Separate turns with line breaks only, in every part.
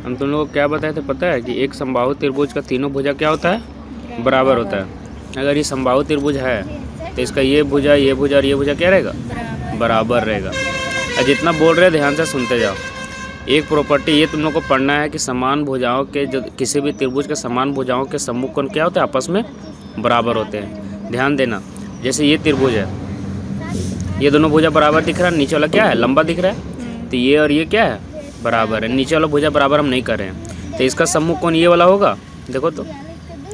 हम तुम लोगों को क्या बताए थे पता है कि एक समबाहु त्रिभुज का तीनों भुजा क्या होता है, बराबर होता है। अगर ये समबाहु त्रिभुज है तो इसका ये भुजा और ये भुजा क्या रहेगा, बराबर रहेगा। और जितना बोल रहे ध्यान से सुनते जाओ। एक प्रॉपर्टी ये तुम लोग को पढ़ना है कि समान भुजाओं के जो किसी भी त्रिभुज के समान भुजाओं के सम्मुख कोण क्या होते हैं, आपस में बराबर होते हैं। ध्यान देना, जैसे ये त्रिभुज है, ये दोनों भुजा बराबर दिख रहा है, नीचे वाला क्या है, लंबा दिख रहा है, तो ये और ये क्या है, बराबर है। नीचे वाला भुजा बराबर हम नहीं कर रहे हैं, तो इसका सम्मुख कोण ये वाला होगा। देखो तो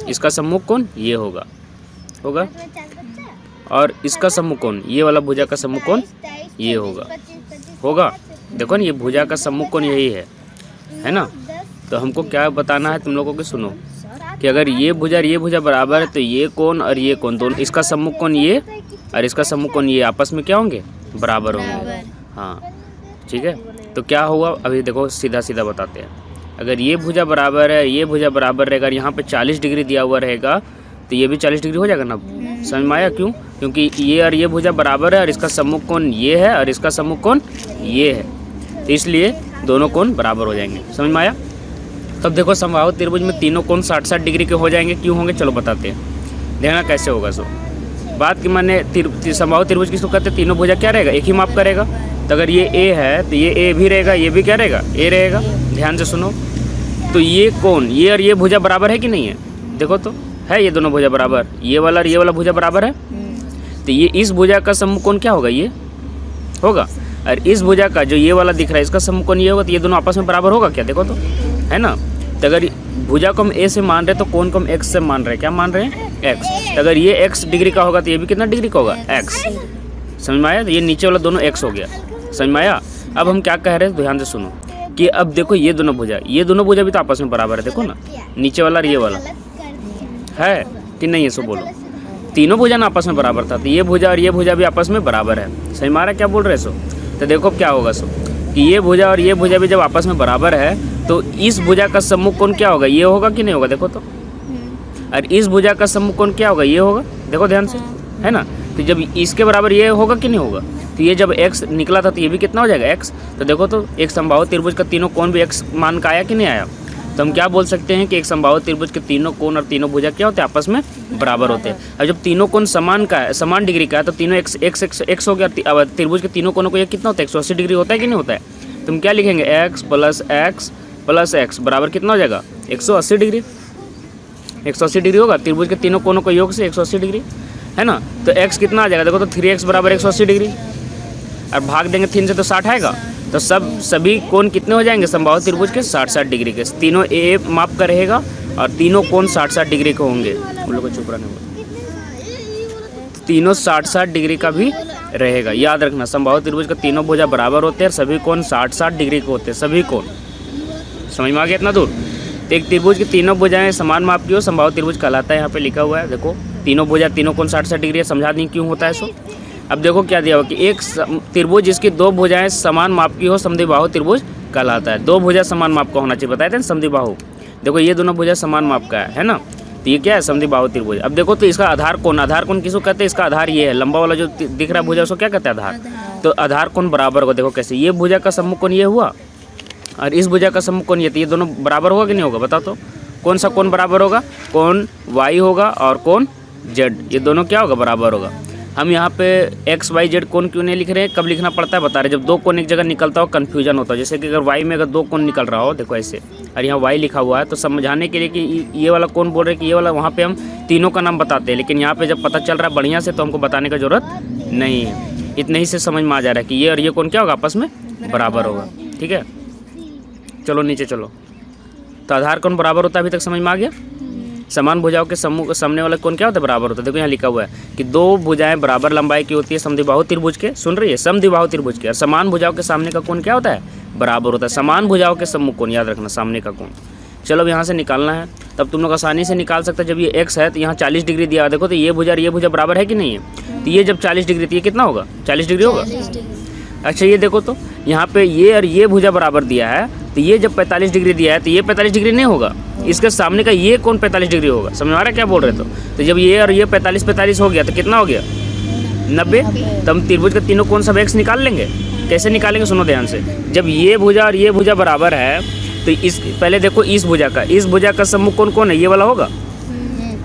इसका सम्मुख कोण ये होगा और इसका सम्मुख कोण ये वाला भुजा का सम्मुख कोण ये होगा। देखो ना, ये भुजा का सम्मुख कोण यही है ना। तो हमको क्या बताना है तुम लोगों को, सुनो कि अगर ये भुजा और ये भुजा बराबर है तो ये कोण और ये कोण दोनों, इसका सम्मुख कोण ये और इसका सम्मुख कोण ये आपस में क्या होंगे, बराबर होंगे। हाँ ठीक है, तो क्या हुआ अभी देखो, सीधा सीधा बताते हैं। अगर ये भुजा बराबर है, ये भुजा बराबर रहेगा, यहाँ पे 40 डिग्री दिया हुआ रहेगा तो ये भी 40 डिग्री हो जाएगा ना। समझ में आया क्यों? क्योंकि ये और ये भुजा बराबर है और इसका सम्मुख कोण ये है और इसका सम्मुख कोण ये है, तो इसलिए दोनों कोण बराबर हो जाएंगे। समझ में आया? तब देखो समबाहु त्रिभुज में तीनों कोण 60-60 डिग्री के हो जाएंगे। क्यों होंगे चलो बताते हैं, देखना कैसे होगा। सो बात की मैंने समबाहु त्रिभुज किसको कहते हैं, तीनों भुजा क्या रहेगा, एक ही माप करेगा। तो अगर ये ए है तो ये ए भी रहेगा, ये भी क्या रहेगा, ए रहेगा। ध्यान से सुनो, तो ये कोण ये और ये भुजा बराबर है कि नहीं है, देखो तो है, ये दोनों भुजा बराबर, ये वाला और ये वाला भुजा बराबर है। तो ये इस भुजा का सम्मुख कोण क्या होगा, ये होगा। और इस भुजा का जो ये वाला दिख रहा है इसका सम्मुख कोण ये होगा, तो ये दोनों आपस में बराबर होगा क्या, देखो तो है ना। तो अगर भुजा को हम ए से मान रहे तो कोण को हम एक्स से मान रहे हैं, क्या मान रहे हैं, एक्स। तो अगर ये एक्स डिग्री का होगा तो ये भी कितना डिग्री का होगा, एक्स। समझ में आया? तो ये नीचे वाला दोनों एक्स हो गया। समझ में आया? अब हम क्या कह रहे हैं, ध्यान से सुनो कि अब देखो ये दोनों भुजा भी तो आपस में बराबर है। देखो ना, नीचे वाला और ये वाला है कि नहीं है, सो बोलो। तीनों भुजा ना आपस में बराबर था, तो ये भुजा और ये भुजा भी आपस में बराबर है। सही मारा क्या बोल रहे सो? तो देखो क्या होगा सो कि ये भुजा और ये भुजा भी जब आपस में बराबर है तो इस भुजा का सम्मुख कोण क्या होगा, ये होगा कि नहीं होगा, देखो तो। और इस भुजा का सम्मुख कोण क्या होगा, ये होगा। देखो ध्यान से, है ना। तो जब इसके बराबर ये होगा कि नहीं होगा, तो ये जब x निकला था तो ये भी कितना हो जाएगा, x। तो देखो तो एक समबाहु त्रिभुज का तीनों कोण भी x मान का आया कि नहीं आया। तो हम क्या बोल सकते हैं कि एक समबाहु त्रिभुज के तीनों कोण और तीनों भुजा क्या होते हैं, आपस में बराबर होते हैं। और जब तीनों कोण समान डिग्री का है तो तीनों x हो गया। अब त्रिभुज के तीनों कोणों को ये कितना होता है, 180 डिग्री होता है कि नहीं होता है। तुम क्या लिखेंगे, x प्लस x बराबर कितना हो जाएगा, 180 डिग्री। 180 डिग्री होगा, त्रिभुज के तीनों कोणों को योग से 180 डिग्री, है ना। तो x कितना आ जाएगा, देखो तो 3x बराबर 180 डिग्री, और भाग देंगे 3 से तो 60 आएगा। तो सभी कोण कितने हो जाएंगे समबाहु त्रिभुज के, 60-60 डिग्री के। तीनों ए माप का रहेगा और तीनों कोण 60-60 डिग्री के होंगे। उन लोगों को चुप रहने को, तीनों 60-60 डिग्री का भी रहेगा। याद रखना, समबाहु त्रिभुज का तीनों भुजा बराबर होते हैं, सभी कोण 60-60 डिग्री के होते हैं, सभी कोण। समझ में आ गया इतना दूर? तो एक त्रिभुज की तीनों भुजाएं समान माप की हो, समबाहु त्रिभुज कहलाता है। यहाँ पे लिखा हुआ है, देखो तीनों भुजा तीनों कोण 60-60 डिग्री है। समझा नहीं क्यों होता है सो। अब देखो क्या दिया हुआ कि एक त्रिभुज जिसकी दो भुजाएं समान माप की हो समद्विबाहु त्रिभुज कहलाता है। दो भुजा समान माप का होना चाहिए, बताए थे ना, समद्विबाहु। देखो ये दोनों भुजा समान माप का है ना, तो ये क्या है, समद्विबाहु त्रिभुज। अब देखो तो इसका आधार कोण किसको कहते हैं, इसका आधार ये है, लंबा वाला जो दिख रहा है भुजा उसको क्या कहते हैं, आधार। तो आधार कोण बराबर होगा। देखो कैसे, ये भुजा का सम्मुख कोण ये हुआ और इस भुजा का सम्मुख कोण ये, तो ये दोनों बराबर होगा कि नहीं होगा, बताओ तो। कौन सा कोण बराबर होगा, कोण y होगा और कोण z, ये दोनों क्या होगा, बराबर होगा। हम यहाँ पे x y z कोण क्यों नहीं लिख रहे हैं, कब लिखना पड़ता है बता रहे, जब दो कोण एक जगह निकलता हो कन्फ्यूजन होता है। जैसे कि अगर y में अगर दो कोण निकल रहा हो, देखो ऐसे, और यहाँ y लिखा हुआ है, तो समझाने के लिए कि ये वाला कोण बोल रहे हैं कि ये वाला, वहाँ पे हम तीनों का नाम बताते हैं। लेकिन यहाँ पे जब पता चल रहा है बढ़िया से तो हमको बताने का जरूरत नहीं है, इतने ही से समझ में आ जा रहा है कि ये और ये कोण क्या होगा, आपस में बराबर होगा। ठीक है, चलो नीचे चलो। तो आधार कोण बराबर होता है, अभी तक समझ में आ गया। समान भुजाओं के सम्मुख सामने वाला कोण क्या होता है, बराबर होता है। देखो यहाँ लिखा हुआ है कि दो भुजाएं बराबर लंबाई की होती है समद्विबाहु त्रिभुज के, सुन रही है, समद्विबाहु त्रिभुज के। और समान भुजाओं के सामने का कोण क्या होता है, बराबर होता है। समान भुजाओं के सम्मुख कोण, याद रखना, सामने का कोण। चलो अब यहाँ से निकालना है, तब तुम लोग आसानी से निकाल सकते हैं। जब ये x है तो यहाँ 40 डिग्री दिया, देखो तो ये भुजा और ये भुजा बराबर है कि नहीं है। तो ये जब 40 डिग्री थी, ये कितना होगा, 40 डिग्री होगा। अच्छा ये देखो तो यहाँ पे ये और ये भुजा बराबर दिया है, तो ये जब 45 डिग्री दिया है तो ये 45 डिग्री नहीं होगा, इसके सामने का ये कोण 45 डिग्री होगा। समझ में आ रहा है क्या बोल रहे तो जब ये और ये 45 हो गया तो कितना हो गया, 90। तो हम त्रिभुज के तीनों कोण सब x निकाल लेंगे। कैसे निकालेंगे, सुनो ध्यान से। जब ये भुजा और ये भुजा बराबर है तो इस पहले देखो इस भुजा का सम्मुख कोण कौन है, ये वाला होगा,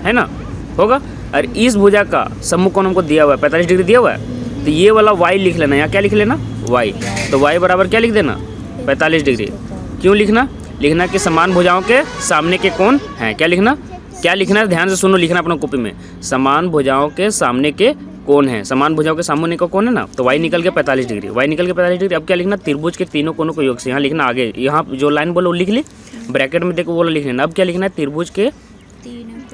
है ना, होगा। और इस भुजा का सम्मुख कोण हमको दिया हुआ है 45 डिग्री दिया हुआ है, तो ये वाला y लिख लेना। यहाँ क्या लिख लेना, y। तो y बराबर क्या लिख देना, 45 डिग्री। क्यों लिखना, लिखना कि समान भुजाओं के सामने के कोण हैं। क्या लिखना, क्या लिखना है, ध्यान से सुनो, लिखना अपना कॉपी में, समान भुजाओं के सामने के कोण है। समान भुजाओं के सामने का कोण है ना, तो y निकल के 45 डिग्री, y निकल के 45 डिग्री। अब क्या लिखना, त्रिभुज के तीनों कोणों को योग से। यहाँ लिखना आगे, यहाँ जो लाइन बोलो लिख ली, ब्रैकेट में देखो वो लिख लेना। अब क्या लिखना है, त्रिभुज के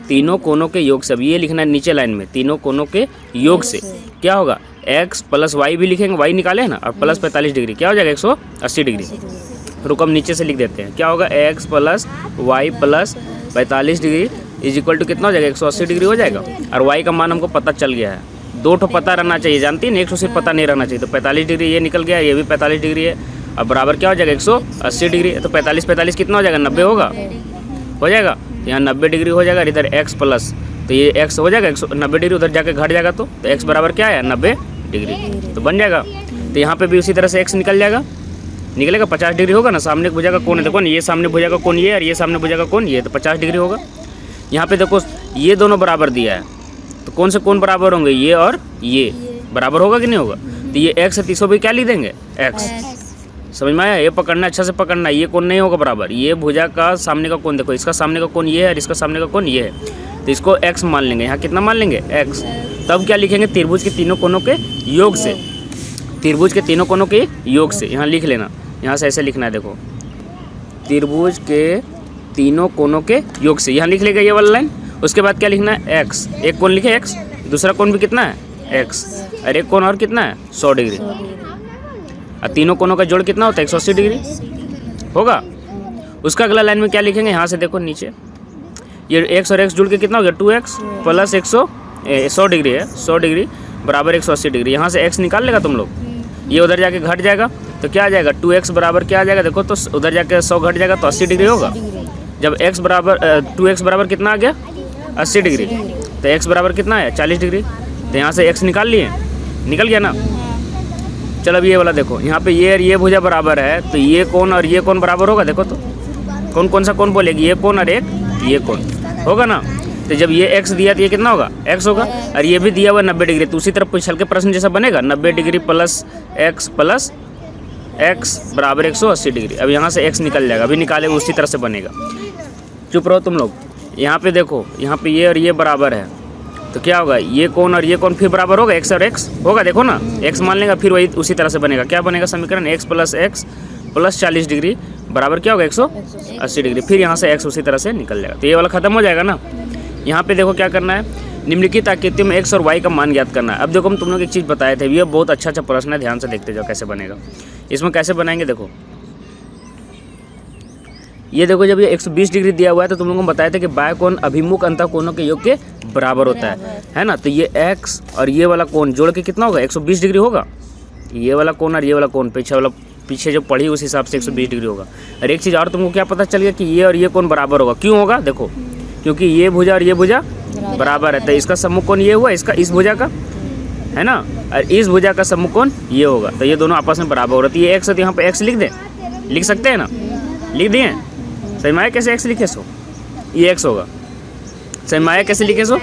तीनों कोणों के योग से। अब ये लिखना है नीचे लाइन में, तीनों कोणों के योग से क्या होगा, x प्लस वाई भी लिखेंगे, y निकाले है ना, और प्लस 45 डिग्री क्या हो जाएगा, 180 डिग्री। रुको हम नीचे से लिख देते हैं, क्या होगा, x plus y plus 45 degree is equal to कितना हो जाएगा, 180 डिग्री हो जाएगा। और y का मान हमको पता चल गया है, 2 ठो पता रहना चाहिए, जानती है ना, 100 सिर्फ पता नहीं रहना चाहिए। तो 45 डिग्री ये निकल गया, ये भी 45 डिग्री है। अब बराबर क्या हो जाएगा, 180 डिग्री। तो 45 कितना हो जाएगा, 90 होगा, हो जाएगा। यहाँ 90 डिग्री हो जाएगा, इधर x प्लस, तो ये x हो जाएगा 190 डिग्री, उधर जाके घट जाएगा, तो x बराबर क्या है, 90 डिग्री, तो बन जाएगा। तो यहाँ पे भी उसी तरह से x निकल जाएगा, निकलेगा 50 डिग्री होगा ना। सामने भुजा का कोण है, देखो ना, ये सामने भुजा का कोण ये, और ये सामने भुजा का कोण ये, तो 50 डिग्री होगा। यहाँ पे देखो ये दोनों बराबर दिया है, तो कौन से कोण बराबर होंगे, ये और ये बराबर होगा कि नहीं होगा। तो ये x है, तीसों भी क्या लिख देंगे, x। समझ में आया, ये पकड़ना, अच्छा से पकड़ना, ये कोण नहीं होगा बराबर। ये भुजा का सामने का कोण, देखो इसका सामने का कोण ये है और इसका सामने का कोण ये है, तो इसको x मान लेंगे। यहाँ कितना मान लेंगे, x। तब क्या लिखेंगे, त्रिभुज के तीनों कोणों के योग से, त्रिभुज के तीनों कोणों के योग से। यहाँ लिख लेना, यहाँ से ऐसे लिखना है, देखो त्रिभुज के तीनों कोणों के योग से, यहाँ लिख लेगा ये वाला लाइन। उसके बाद क्या लिखना है, x, एक कोण लिखे x, दूसरा कोण भी कितना है x, और एक कोण और कितना है 100 डिग्री, और तीनों कोणों का जोड़ कितना होता है 180 डिग्री होगा। उसका अगला लाइन में क्या लिखेंगे, यहाँ से देखो नीचे, ये x और x जुड़ के कितना हो गया, 2x प्लस 100 डिग्री है, 100 डिग्री बराबर 180 डिग्री। यहाँ से x निकाल लेगा तुम लोग, ये उधर जाके घट जाएगा, तो क्या आ जाएगा, 2x बराबर क्या आ जाएगा, देखो तो उधर जाके 100 घट जाएगा, तो 80 डिग्री होगा। जब x बराबर 2x बराबर कितना आ गया, 80 डिग्री, तो x बराबर कितना है 40 डिग्री। तो यहाँ से x निकाल लिए, निकल गया ना। चलो अब ये वाला देखो, यहाँ पे ये और ये भुजा बराबर है, तो ये कोण और ये कोण बराबर होगा। देखो तो कौन सा कोण बोलेगी, ये कोण और एक ये कोण होगा ना। तो जब ये x दिया तो ये कितना होगा, x होगा, और ये भी दिया हुआ 90 डिग्री, तो उसी तरफ पिछल के प्रश्न जैसा बनेगा, 90 डिग्री प्लस x बराबर 180 डिग्री। अब यहाँ से x निकल जाएगा, अभी निकाले उसी तरह से बनेगा। चुप रहो तुम लोग। यहाँ पे देखो, यहाँ पे ये और ये बराबर है, तो क्या होगा, ये कोण और ये कोण फिर बराबर होगा, x और x होगा, देखो ना, x मान लेगा, फिर वही उसी तरह से बनेगा। क्या बनेगा समीकरण, x प्लस 40 डिग्री बराबर क्या होगा 180 डिग्री। फिर यहाँ से x उसी तरह से निकल जाएगा, तो ये वाला खत्म हो जाएगा ना। यहाँ पे देखो क्या करना है, निम्नलिखित आकृतियों में x और y का मान ज्ञात करना है। अब देखो हम तुम लोग एक चीज़ बताए थे, ये बहुत अच्छा प्रश्न है, ध्यान से देखते जाओ कैसे बनेगा। इसमें कैसे बनाएंगे, देखो ये देखो, जब ये 120 डिग्री दिया हुआ है, तो तुम लोगों को बताया था कि बाह्य कोण अभिमुख अंतः कोणों के योग के बराबर होता है ना। तो ये x और ये वाला कोण जोड़ के कितना होगा, 120 डिग्री होगा। ये वाला कोण और ये वाला कोण, पीछे जो पढ़ी उस हिसाब से 120 डिग्री होगा। और एक चीज़ और तुमको क्या पता चल गया कि ये और ये कोण बराबर होगा। क्यों होगा, देखो क्योंकि ये भुजा और ये भुजा बराबर है, तो इसका सम्मुख कोण ये हुआ, इसका इस भुजा का है ना, और इस भुजा का सम्मुख कोण ये होगा, तो ये दोनों आपस में बराबर हो रहा है। तो ये x है, तो यहाँ पे x लिख दें, लिख सकते हैं ना, लिख दिए। सही में कैसे x लिखे सो, ये x होगा। सही में कैसे लिखे सो।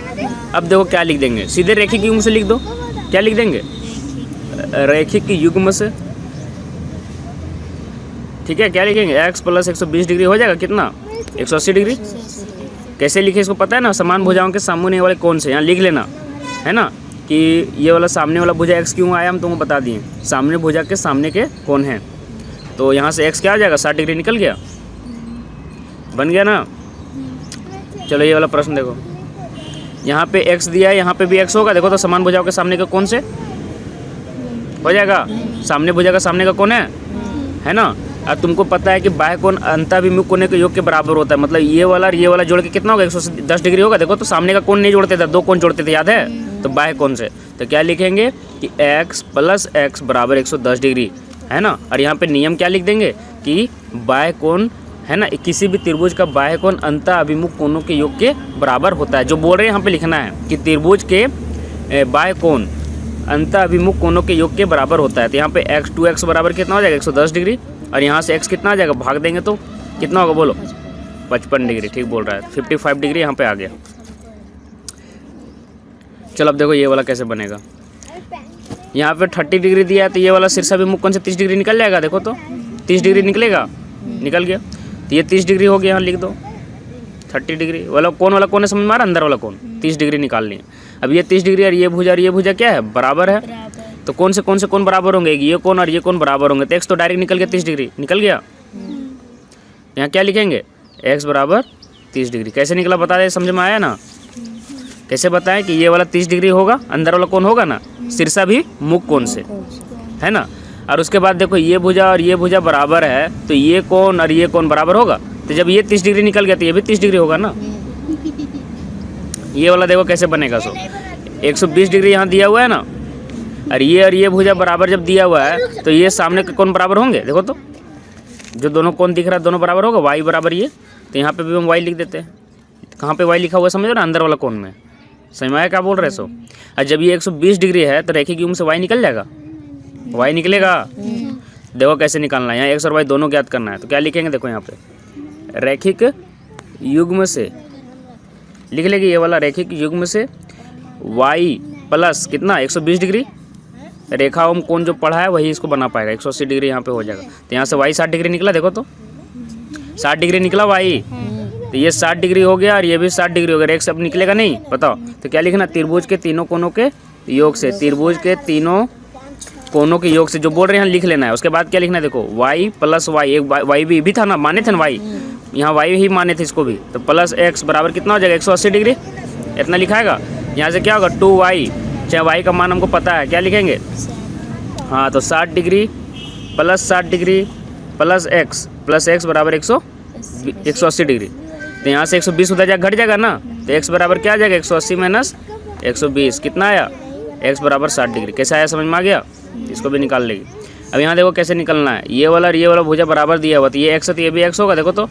अब देखो क्या लिख देंगे, सीधे रैखिक युग्म से लिख दो। क्या लिख देंगे, रैखिक युग्म से, ठीक है। क्या लिखेंगे, x प्लस 120 डिग्री हो जाएगा कितना, 180 डिग्री। कैसे लिखे इसको पता है ना, समान भुजाओं के सामने वाले कोण से। यहाँ लिख लेना है ना कि ये वाला सामने वाला भुजा x क्यों आया, हम तुमको बता दिए, सामने भुजा के सामने के कोण हैं। तो यहाँ से x क्या आ जाएगा, 60 डिग्री निकल गया, बन गया ना। चलो ये वाला प्रश्न देखो, यहाँ पे x दिया है, यहाँ पे भी x होगा। देखो तो समान भुजाओं के सामने का कोण से हो जाएगा, सामने भुजा का सामने का कोण है ना। और तुमको पता है कि बाह्य कोण अंतःभिमुख कोण के योग के बराबर होता है, मतलब ये वाला और ये वाला जोड़ के कितना होगा, 110 डिग्री होगा। देखो तो सामने का कोण नहीं जोड़ते थे, 2 कोण जोड़ते थे, याद है, तो बाह्य कोण से। तो क्या लिखेंगे कि x प्लस x बराबर 110 डिग्री है ना। और यहाँ पे नियम क्या लिख देंगे कि बाह्य कोण है ना, किसी भी त्रिभुज का बाह्य कोण अंतःभिमुख कोणों के योग के बराबर होता है। जो बोल रहे हैं यहाँ पे लिखना है कि त्रिभुज के बाह्य कोण अंतःभिमुख कोणों के योग के बराबर होता है। तो यहाँ पे 2x बराबर कितना हो जाएगा, 110 डिग्री, और यहाँ से x कितना आ जाएगा, भाग देंगे तो कितना होगा बोलो? 55 डिग्री, ठीक बोल रहा है। 55 डिग्री यहाँ पे आ गया। चलो अब देखो ये वाला कैसे बनेगा। यहाँ पे 30 डिग्री दिया है तो ये वाला शीर्षाभिमुख कोण से 30 डिग्री निकल जाएगा। देखो तो 30 डिग्री निकलेगा, निकल गया। तो ये 30 डिग्री हो गया, यहाँ लिख दो 30 डिग्री वाला कौन है समझ में आ रहा? अंदर वाला कौन 30 डिग्री निकालनी है। अब ये 30 डिग्री और ये भुजा क्या है? बराबर है। तो कौन से कौन बराबर होंगे? ये कौन और ये कौन बराबर होंगे? तो एक्स तो डायरेक्ट निकल गया, 30 डिग्री निकल गया। यहाँ क्या लिखेंगे? एक्स बराबर 30 डिग्री। कैसे निकला बता दे, समझ में आया ना? कैसे बताएं कि ये वाला 30 डिग्री होगा, अंदर वाला कौन होगा ना शीर्षाभिमुख कोण से, है ना। और उसके बाद देखो ये भुजा और ये भुजा बराबर है तो ये कौन और ये कौन बराबर होगा। तो जब ये 30 डिग्री निकल गया तो ये भी 30 डिग्री होगा ना। ये वाला देखो कैसे बनेगा। 120 डिग्री यहाँ दिया हुआ है ना, और ये भुजा बराबर जब दिया हुआ है तो ये सामने के कौन बराबर होंगे? देखो तो जो दोनों कौन दिख रहा है दोनों बराबर होगा। वाई बराबर ये, तो यहाँ पे भी हम वाई लिख देते हैं। कहाँ पे वाई लिखा हुआ है समझ रहे हो? अंदर वाला कौन में। समझ में आया क्या बोल रहे सो? और जब ये 120 डिग्री है तो रेखिक युग्म से वाई निकल जाएगा, वाई निकलेगा। देखो कैसे निकालना है। यहाँ एक्स और वाई दोनों ज्ञात करना है। तो क्या लिखेंगे? देखो यहाँ पे रैखिक युग्म से लिख लेंगे। ये वाला रैखिक युग्म से वाई प्लस कितना 120 डिग्री रेखा ओम कोण जो पढ़ा है वही इसको बना पाएगा। 180 डिग्री यहाँ पे हो जाएगा। तो यहाँ से वाई 60 डिग्री निकला। देखो तो 60 डिग्री निकला वाई। तो ये 60 डिग्री हो गया और ये भी 60 डिग्री हो गया। एक सब निकलेगा नहीं, बताओ। तो क्या लिखना? त्रिभुज के तीनों कोनों के योग से, त्रिभुज के तीनों कोनों के योग से जो बोल रहे हैं लिख लेना है। उसके बाद क्या लिखना है? देखो वाई प्लस वाई, एक वाई भी था ना, माने थे ना वाई, यहाँ वाई ही माने थे इसको भी। तो प्लस एक्स बराबर कितना हो जाएगा? 180 डिग्री। इतना लिखाएगा। यहाँ से क्या होगा? 2y, चाहे वाई का मान हमको पता है, क्या लिखेंगे? हाँ, तो 60 degree plus 60 degree plus x बराबर 180 डिग्री। तो यहाँ से 120 उधर जाकर घट जाएगा ना, तो x बराबर क्या आ जाएगा? 180 माइनस 120 कितना आया? x बराबर 60 डिग्री। कैसा आया, समझ में आ गया? इसको भी निकाल लेगी। अब यहाँ देखो कैसे निकलना है। ये वाला और ये वाला भुजा बराबर दिया हुआ, तो ये x है तो ये भी x होगा। देखो तो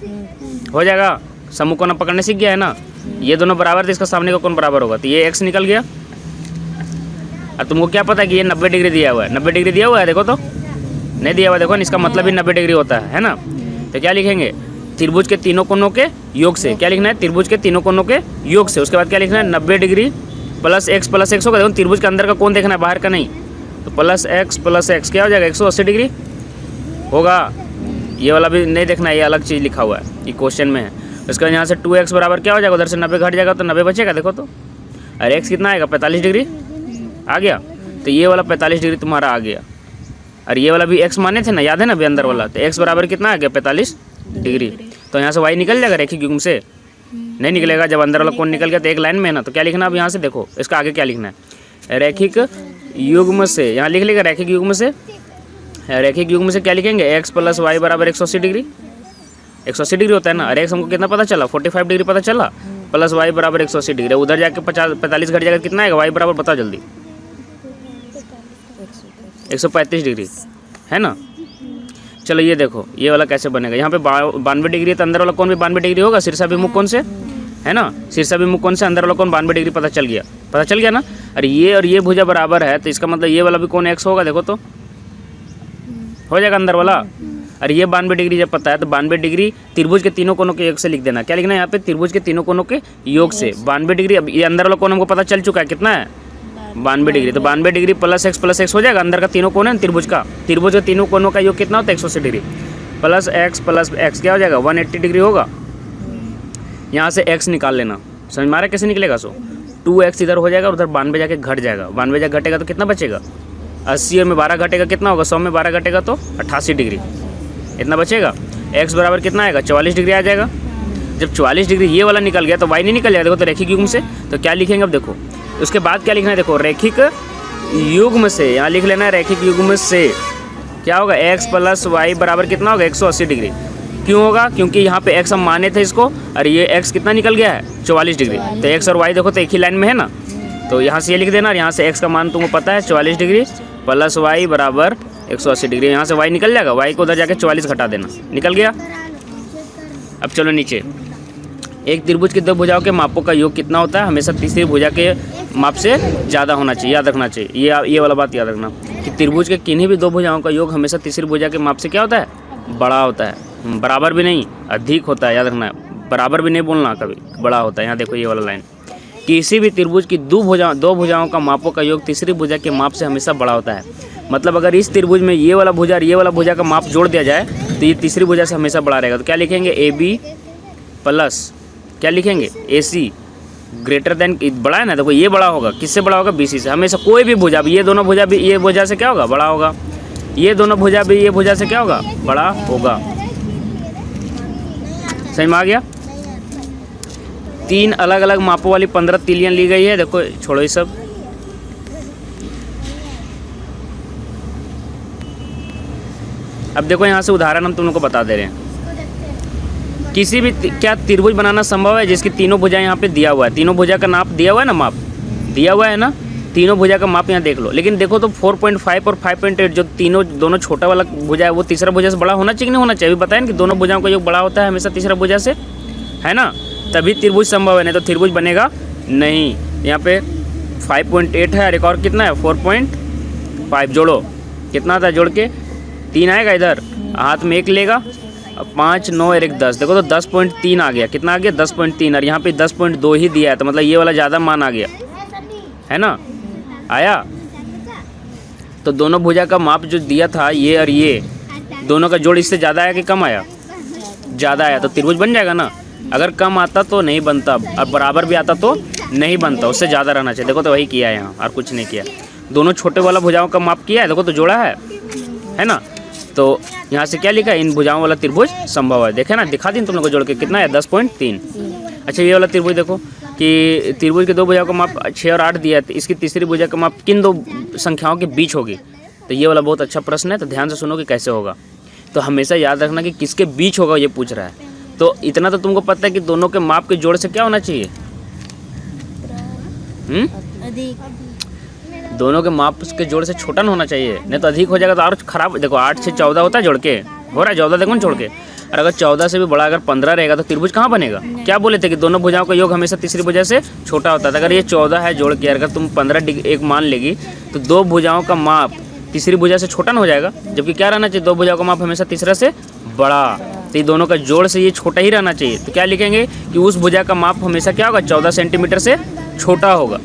हो जाएगा। समूह कोण पकड़ने सीख गया है ना। ये दोनों बराबर थे, इसका सामने का कौन बराबर होगा? तो ये x निकल गया। और तुमको क्या पता है कि ये 90 डिग्री दिया हुआ है? 90 डिग्री दिया हुआ है, देखो तो नहीं दिया हुआ। देखो इसका मतलब ही 90 डिग्री होता है ना। तो क्या लिखेंगे? त्रिभुज के तीनों कोनों के योग से। क्या लिखना है? त्रिभुज के तीनों कोनों के योग से। उसके बाद क्या लिखना है? 90 डिग्री प्लस एक्स होगा। देखो त्रिभुज के अंदर का कौन देखना है, बाहर का नहीं। तो प्लस एक्स क्या हो जाएगा? 180 डिग्री होगा। ये वाला भी नहीं देखना है, ये अलग चीज़ लिखा हुआ है, ये क्वेश्चन में है। उसके बाद यहाँ से 2x बराबर क्या हो जाएगा? उधर से 90 घट जाएगा तो 90 बचेगा। देखो तो, और x कितना आएगा? 45 डिग्री आ गया। तो ये वाला 45 डिग्री तुम्हारा आ गया। और ये वाला भी x माने थे ना, याद है ना भी अंदर वाला। तो x बराबर कितना आ गया? 45 डिग्री। तो यहाँ से y निकल जाएगा रैखिक युग्म से? नहीं निकलेगा। जब अंदर वाला कोण निकल गया तो एक लाइन में है ना। तो क्या लिखना अब यहाँ से? देखो इसका आगे क्या लिखना है? रैखिक युग्म से, यहाँ लिख लेगा रैखिक युग्म से। रैखिक युग्म से क्या लिखेंगे? x प्लस वाई बराबर 180 डिग्री। 180 डिग्री होता है ना। और x हमको कितना पता चला? 45 डिग्री पता चला। प्लस वाई बराबर 180 डिग्री। उधर जाके 45 घट जाएगा, कितना आएगा? वाई बराबर बताओ जल्दी। 135 डिग्री है ना। चलो ये देखो ये वाला कैसे बनेगा। यहाँ पे 92 डिग्री है तो अंदर वाला कौन भी 92 डिग्री होगा। शीर्षाभिमुख कोण से, है ना। शीर्षाभिमुख कोण से अंदर वाला कौन 92 डिग्री पता चल गया ना। और ये भुजा बराबर है तो इसका मतलब ये वाला भी कौन x होगा। देखो तो हो जाएगा अंदर वाला। और ये 92 डिग्री जब पता है तो 92 डिग्री त्रिभुज के तीनों कोनों के योग से लिख देना। क्या लिखना है यहाँ पे? त्रिभुज के तीनों कोनों के योग से 92 डिग्री। अब ये अंदर वाला कोण हमको पता चल चुका है, कितना है? 92 डिग्री। तो 92 डिग्री प्लस एक्स हो जाएगा। अंदर का तीनों कोण है ना त्रिभुज का, त्रिभुज के तीनों कोनों का योग कितना होता है? 180 डिग्री। प्लस एक्स क्या हो जाएगा? 180 डिग्री होगा। यहाँ से x निकाल लेना। समझ में आ रहा है कैसे निकलेगा? 2x इधर हो जाएगा, उधर 92 जाके घट जाएगा। 92 जाके घटेगा तो कितना बचेगा? 80 और में 12 घटेगा कितना होगा? 100 में 12 घटेगा तो 88 डिग्री। इतना बचेगा। x बराबर कितना आएगा? 44 डिग्री आ जाएगा। जब 44 डिग्री ये वाला निकल गया तो y नहीं निकल जाएगा। देखो तो रैखिक युग्म से। तो क्या लिखेंगे अब? देखो उसके बाद क्या लिखना है? देखो रैखिक युग्म से, यहाँ लिख लेना है रैखिक युग्म से क्या होगा? x प्लस वाई बराबर कितना होगा? 180 डिग्री। क्यों होगा? क्योंकि यहाँ पे x हम माने थे इसको, और ये x कितना निकल गया है? 44 डिग्री। तो x और y देखो तो एक ही लाइन में है ना। तो यहाँ से ये लिख देना, और यहाँ से x का मान तुमको पता है 44 डिग्री प्लस वाई बराबर 180 डिग्री। यहाँ से y निकल जाएगा, y को उधर जाके 44 घटा देना, निकल गया। अब चलो नीचे। एक त्रिभुज की दो भुजाओं के मापों का योग कितना होता है? हमेशा तीसरी भुजा के माप से ज़्यादा होना चाहिए, याद रखना चाहिए। ये वाला बात याद रखना कि त्रिभुज के किन्हीं भी दो भुजाओं का योग हमेशा तीसरी भुजा के माप से क्या होता है? बड़ा होता है। बराबर भी नहीं, अधिक होता है, याद रखना। बराबर भी नहीं बोलना कभी, बड़ा होता है। यहाँ देखो ये वाला लाइन, किसी भी त्रिभुज की दो भुजाओं का मापों का योग तीसरी भुजा के माप से हमेशा बड़ा होता है। मतलब अगर इस त्रिभुज में ये वाला भुजा और ये वाला भुजा का माप जोड़ दिया जाए तो ये तीसरी भुजा से हमेशा बड़ा रहेगा। तो क्या लिखेंगे, AB प्लस क्या लिखेंगे, AC ग्रेटर देन, बड़ा है ना, देखो ये बड़ा होगा, किससे बड़ा होगा, BC से। हमेशा कोई भी भुजा, ये दोनों भुजा भी ये भुजा से क्या होगा, बड़ा होगा। ये दोनों भुजा भी ये भुजा से क्या होगा, बड़ा होगा। समझ में आ गया। 3 अलग अलग मापों वाली 15 तीलियां ली गई है। देखो छोड़ो ये सब। अब देखो यहाँ से उदाहरण हम तुम लोग को बता दे रहे हैं। किसी भी क्या त्रिभुज बनाना संभव है जिसकी तीनों भुजाएं यहाँ पे दिया हुआ है, तीनों भुजा का नाप दिया हुआ है ना, माप दिया हुआ है ना, तीनों भुजा का माप यहाँ देख लो। लेकिन देखो तो 4.5 और 5.8 जो दोनों छोटा वाला भुजा है वो तीसरा भुजा से बड़ा होना चाहिए कि नहीं होना चाहिए। अभी बताया ना कि दोनों भुजाओं का योग बड़ा होता है हमेशा तीसरा भुजा से, है ना, तभी त्रिभुज संभव है, नहीं तो त्रिभुज बनेगा नहीं। यहाँ पे 5.8 है और एक और कितना है 4.5, जोड़ो कितना था, जोड़ के 3 आएगा, इधर हाथ में 1 लेगा, 5 9 और 1 10, देखो तो 10.3 आ गया। कितना आ गया, 10.3, और यहाँ पे 10.2 ही दिया है, तो मतलब ये वाला ज़्यादा मान आ गया, है ना, आया। तो दोनों भुजा का माप जो दिया था ये और ये दोनों का जोड़ इससे ज़्यादा आया कि कम आया, ज़्यादा आया, तो त्रिभुज बन जाएगा ना। अगर कम आता तो नहीं बनता, और बराबर भी आता तो नहीं बनता, उससे ज़्यादा रहना चाहिए। देखो तो वही किया है यहाँ, और कुछ नहीं किया। दोनों छोटे वाला भुजाओं का माप किया है, देखो तो जोड़ा है ना। तो यहाँ से क्या लिखा है, इन भुजाओं वाला त्रिभुज संभव है। देखे ना, दिखा दी तुम लोग को जोड़ के, कितना है 10.3। अच्छा ये वाला त्रिभुज देखो कि त्रिभुज के दो भुजाओं का माप 6 और 8 दिया है, तो इसकी तीसरी भुजा का माप किन दो संख्याओं के बीच होगी। तो ये वाला बहुत अच्छा प्रश्न है, तो ध्यान से सुनो कि कैसे होगा। तो हमेशा याद रखना कि किसके बीच होगा, ये पूछ रहा है। तो इतना तो तुमको पता है कि दोनों के माप के जोड़ से क्या होना चाहिए, दोनों के माप के जोड़ से छोटा ना होना चाहिए, नहीं तो अधिक हो जाएगा तो और खराब। देखो 8 से 14 होता है जोड़ के, हो रहा है 14, देखो ना छोड़ के। और अगर 14 से भी बड़ा अगर 15 रहेगा तो त्रिभुज कहाँ बनेगा। क्या बोले थे कि दोनों भुजाओं का योग हमेशा तीसरी भुजा से छोटा होता था। अगर ये 14 है जोड़ के, अगर तुम 15 एक मान लेगी तो दो भुजाओं का माप तीसरी भुजा से छोटा ना हो जाएगा। जबकि क्या रहना चाहिए, दो भुजाओं का माप हमेशा तीसरा से बड़ा, तो ये दोनों का जोड़ से ये छोटा ही रहना चाहिए। तो क्या लिखेंगे कि उस भुजा का माप हमेशा क्या होगा, 14 सेंटीमीटर से छोटा होगा।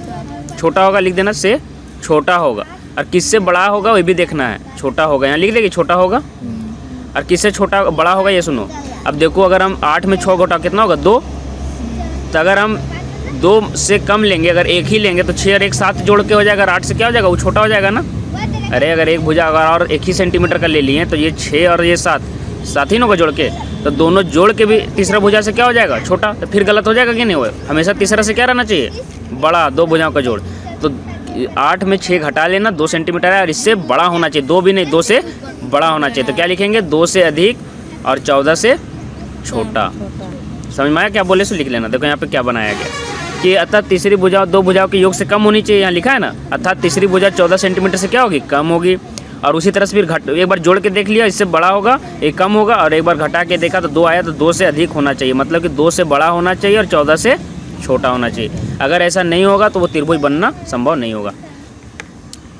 छोटा होगा लिख देना, से छोटा होगा। और किससे बड़ा होगा वही भी देखना है, छोटा होगा यहाँ लिख देगी, छोटा होगा। और किससे छोटा बड़ा होगा ये सुनो। अब देखो अगर हम 8 में 6 घटा कितना होगा, 2। तो अगर हम 2 से कम लेंगे, अगर 1 ही लेंगे तो 6 और 1 7 जोड़ के हो जाएगा। 8 से क्या हो जाएगा, वो छोटा हो जाएगा ना। अरे अगर एक भुजा अगर और 1 ही सेंटीमीटर का ले लिए तो ये 6 और ये 7 ही ना होगा जोड़ के, तो दोनों जोड़ के भी तीसरा भुजा से क्या हो जाएगा, छोटा। तो फिर गलत हो जाएगा कि नहीं, हो हमेशा तीसरा से क्या रहना चाहिए, बड़ा, दो भुजाओं का जोड़। तो 8 में 6 घटा लेना, 2 सेंटीमीटर है, और इससे बड़ा होना चाहिए, 2 भी नहीं 2 से बड़ा होना चाहिए। तो क्या लिखेंगे, 2 से अधिक और 14 से छोटा। समझ में आया क्या बोले, सो लिख लेना। देखो यहाँ पे क्या बनाया गया कि अर्थात तीसरी भुजा दो भुजाओं के योग से कम होनी चाहिए, यहाँ लिखा है ना। अर्थात तीसरी भुजा 14 सेंटीमीटर से क्या होगी, कम होगी। और उसी तरह से फिर एक बार जोड़ के देख लिया, इससे बड़ा होगा, एक कम होगा, और एक बार घटा के देखा तो 2 आया, तो 2 से अधिक होना चाहिए, मतलब कि 2 से बड़ा होना चाहिए और 14 से छोटा होना चाहिए। अगर ऐसा नहीं होगा तो वो त्रिभुज बनना संभव नहीं होगा।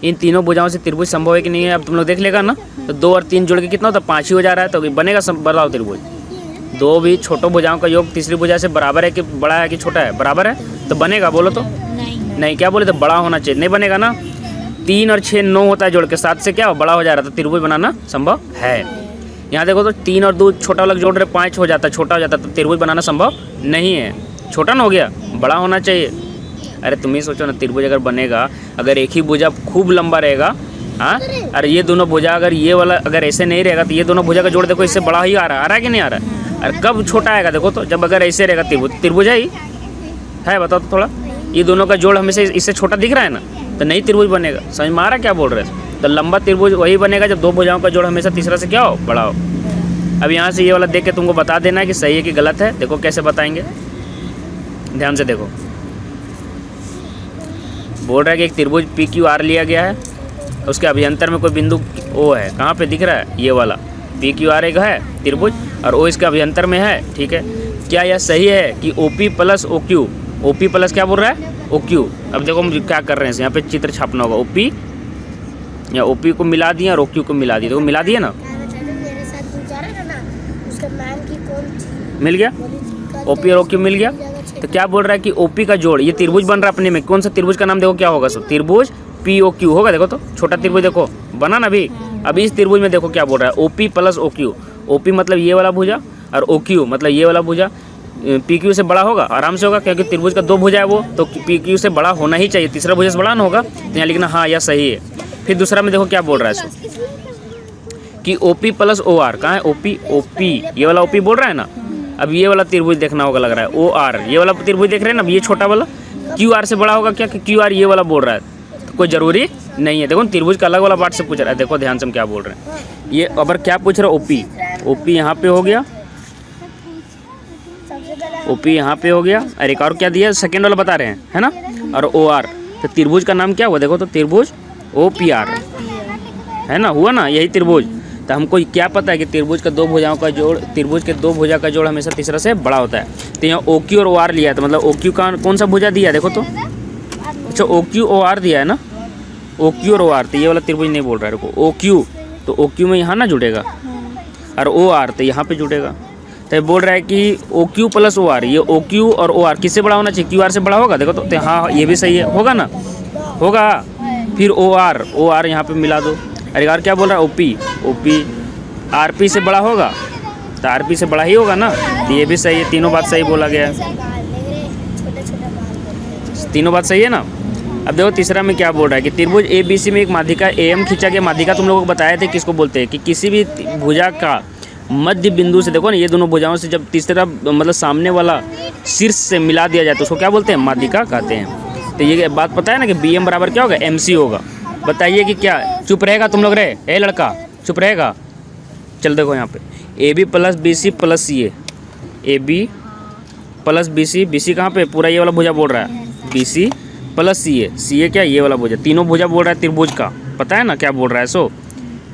इन तीनों भुजाओं से त्रिभुज संभव है कि नहीं है, अब तुम लोग देख लेगा ना। तो 2 और 3 जोड़ के कितना होता है, 5 ही हो जा रहा है, तो बनेगा बड़ा त्रिभुज। 2 भी छोटो भुजाओं का योग तीसरी भुजा से बराबर है कि बड़ा है कि छोटा है, बराबर है, तो बनेगा। बोलो तो नहीं, क्या बोले, तो बड़ा होना चाहिए, नहीं बनेगा ना। 3 और 6 9 होता है जोड़ के, 7 से क्या हो, बड़ा हो जा रहा है, तो त्रिभुज बनाना संभव है। यहाँ देखो तो 3 और 2 छोटा वाला जोड़ रहे, 5 हो जाता है, छोटा हो जाता है, तो त्रिभुज बनाना संभव नहीं है। छोटा ना हो गया, बड़ा होना चाहिए। अरे तुम ही सोचो ना, त्रिभुज अगर बनेगा, अगर एक ही भुजा खूब लंबा रहेगा, हाँ, अरे ये दोनों भुजा अगर ये वाला अगर ऐसे नहीं रहेगा तो ये दोनों भुजा का जोड़ देखो इससे बड़ा ही आ रहा है कि नहीं आ रहा है। अरे कब छोटा आएगा, देखो तो जब अगर ऐसे रहेगा त्रिभुज ही है, बताओ तो थोड़ा। ये दोनों का जोड़ हमेशा इससे छोटा दिख रहा है ना, तो नहीं त्रिभुज बनेगा। समझ में आ रहा क्या बोल रहे हैं। तो लंबा त्रिभुज वही बनेगा जब दो भुजाओं का जोड़ हमेशा तीसरा से क्या हो, बड़ा हो। अब यहाँ से ये वाला देख के तुमको बता देना है कि सही है कि गलत है। देखो कैसे बताएंगे, ध्यान से देखो। बोल रहा है कि एक त्रिभुज PQR लिया गया है, उसके अभ्यंतर में कोई बिंदु O है, कहाँ पे दिख रहा है, ये वाला PQR एक है त्रिभुज, और O इसके अभ्यंतर में है, ठीक है। क्या यह सही है कि OP plus OQ, OP plus क्या बोल रहा है, OQ। अब देखो हम क्या कर रहे हैं, यहाँ पे चित्र छापना होगा। OP या OP को मिला दिया और OQ को मिला दिया, देखो मिला दिया ना। मिल गया, ओपी और ओक्यू मिल गया। तो क्या बोल रहा है कि ओपी का जोड़, ये त्रिभुज बन रहा है अपने में, कौन सा त्रिभुज का नाम देखो क्या होगा, सो त्रिभुज पी ओ क्यू होगा। देखो तो छोटा त्रिभुज देखो बना ना अभी। अब इस त्रिभुज में देखो क्या बोल रहा है, ओपी प्लस ओक्यू। ओपी मतलब ये वाला भुजा और ओक्यू मतलब ये वाला भुजा पी क्यू से बड़ा होगा, आराम से होगा, क्योंकि त्रिभुज का दो भुजा है वो, तो पी क्यू से बड़ा होना ही चाहिए, तीसरा भुजा से बड़ा ना होगा। तो यहाँ लिखना हाँ यह सही है। फिर दूसरा में देखो क्या बोल रहा है कि ओपी प्लस ओ आर, कहाँ है ओपी, ओपी ये वाला ओपी बोल रहा है ना। अब ये वाला त्रिभुज देखना होगा लग रहा है, ओ आर ये वाला त्रिभुज देख रहे हैं ना, अब ये छोटा वाला क्यू आर से बड़ा होगा क्या, कि क्यू आर ये वाला बोल रहा है, तो कोई जरूरी नहीं है। देखो त्रिभुज का अलग वाला पार्ट से पूछ रहा है, देखो ध्यान से हम क्या बोल रहे हैं। ये अगर क्या पूछ रहा है, ओपी, ओपी यहाँ पे हो गया, ओपी यहाँ पे हो गया, और एक और क्या दिया सेकेंड वाला बता रहे हैं है ना, और ओ आर। तो त्रिभुज का नाम क्या हुआ, देखो तो त्रिभुज ओ पी आर है ना, हुआ ना यही त्रिभुज। तो हमको क्या पता है कि त्रिभुज का दो भुजाओं का जोड़, त्रिभुज के दो भुजा का जोड़ हमेशा तीसरा से बड़ा होता है। तो यहाँ ओ क्यू और ओ आर लिया है, तो मतलब ओ क्यू का कौन सा भुजा दिया है देखो तो, अच्छा ओ क्यू ओ आर दिया है ना, ओ क्यू और ओ आर। तो ये वाला त्रिभुज नहीं बोल रहा है, देखो ओ क्यू, तो ओ क्यू में यहाँ ना जुड़ेगा, और ओ आर तो यहाँ पे जुड़ेगा। तो बोल रहा है कि O Q plus O R, ये ओ क्यू और ओ आर किससे बड़ा होना चाहिए, क्यू आर से बड़ा होगा। देखो तो हाँ ये भी सही है, होगा ना, होगा। फिर ओ आर यहाँ पे मिला दो। अरे यार क्या बोल रहा है, ओपी, ओपी आर पी से बड़ा होगा, तो आर पी से बड़ा ही होगा ना, तो ये भी सही है। तीनों बात सही बोला गया है, तीनों बात सही है ना। अब देखो तीसरा में क्या बोल रहा है कि त्रिभुज ए बी सी में एक माध्यिका ए एम खींचा गया। माध्यिका तुम लोगों को बताए थे किसको बोलते हैं, कि किसी भी भुजा का मध्य बिंदु से, देखो ना ये दोनों भुजाओं से जब तीसरा मतलब सामने वाला शीर्ष से मिला दिया जाए तो उसको क्या बोलते हैं, माध्यिका कहते हैं। तो ये बात पता है ना कि बी एम बराबर क्या होगा, एम सी होगा। बताइए कि क्या, चुप रहेगा तुम लोग रहे, ए लड़का चुप रहेगा। चल देखो यहाँ पे A B plus B C plus C A B plus B C कहाँ पे, पूरा ये वाला भुजा बोल रहा है, बी सी प्लस सी ए क्या ये वाला भुजा, तीनों भुजा बोल रहा है त्रिभुज का, पता है ना क्या बोल रहा है, सो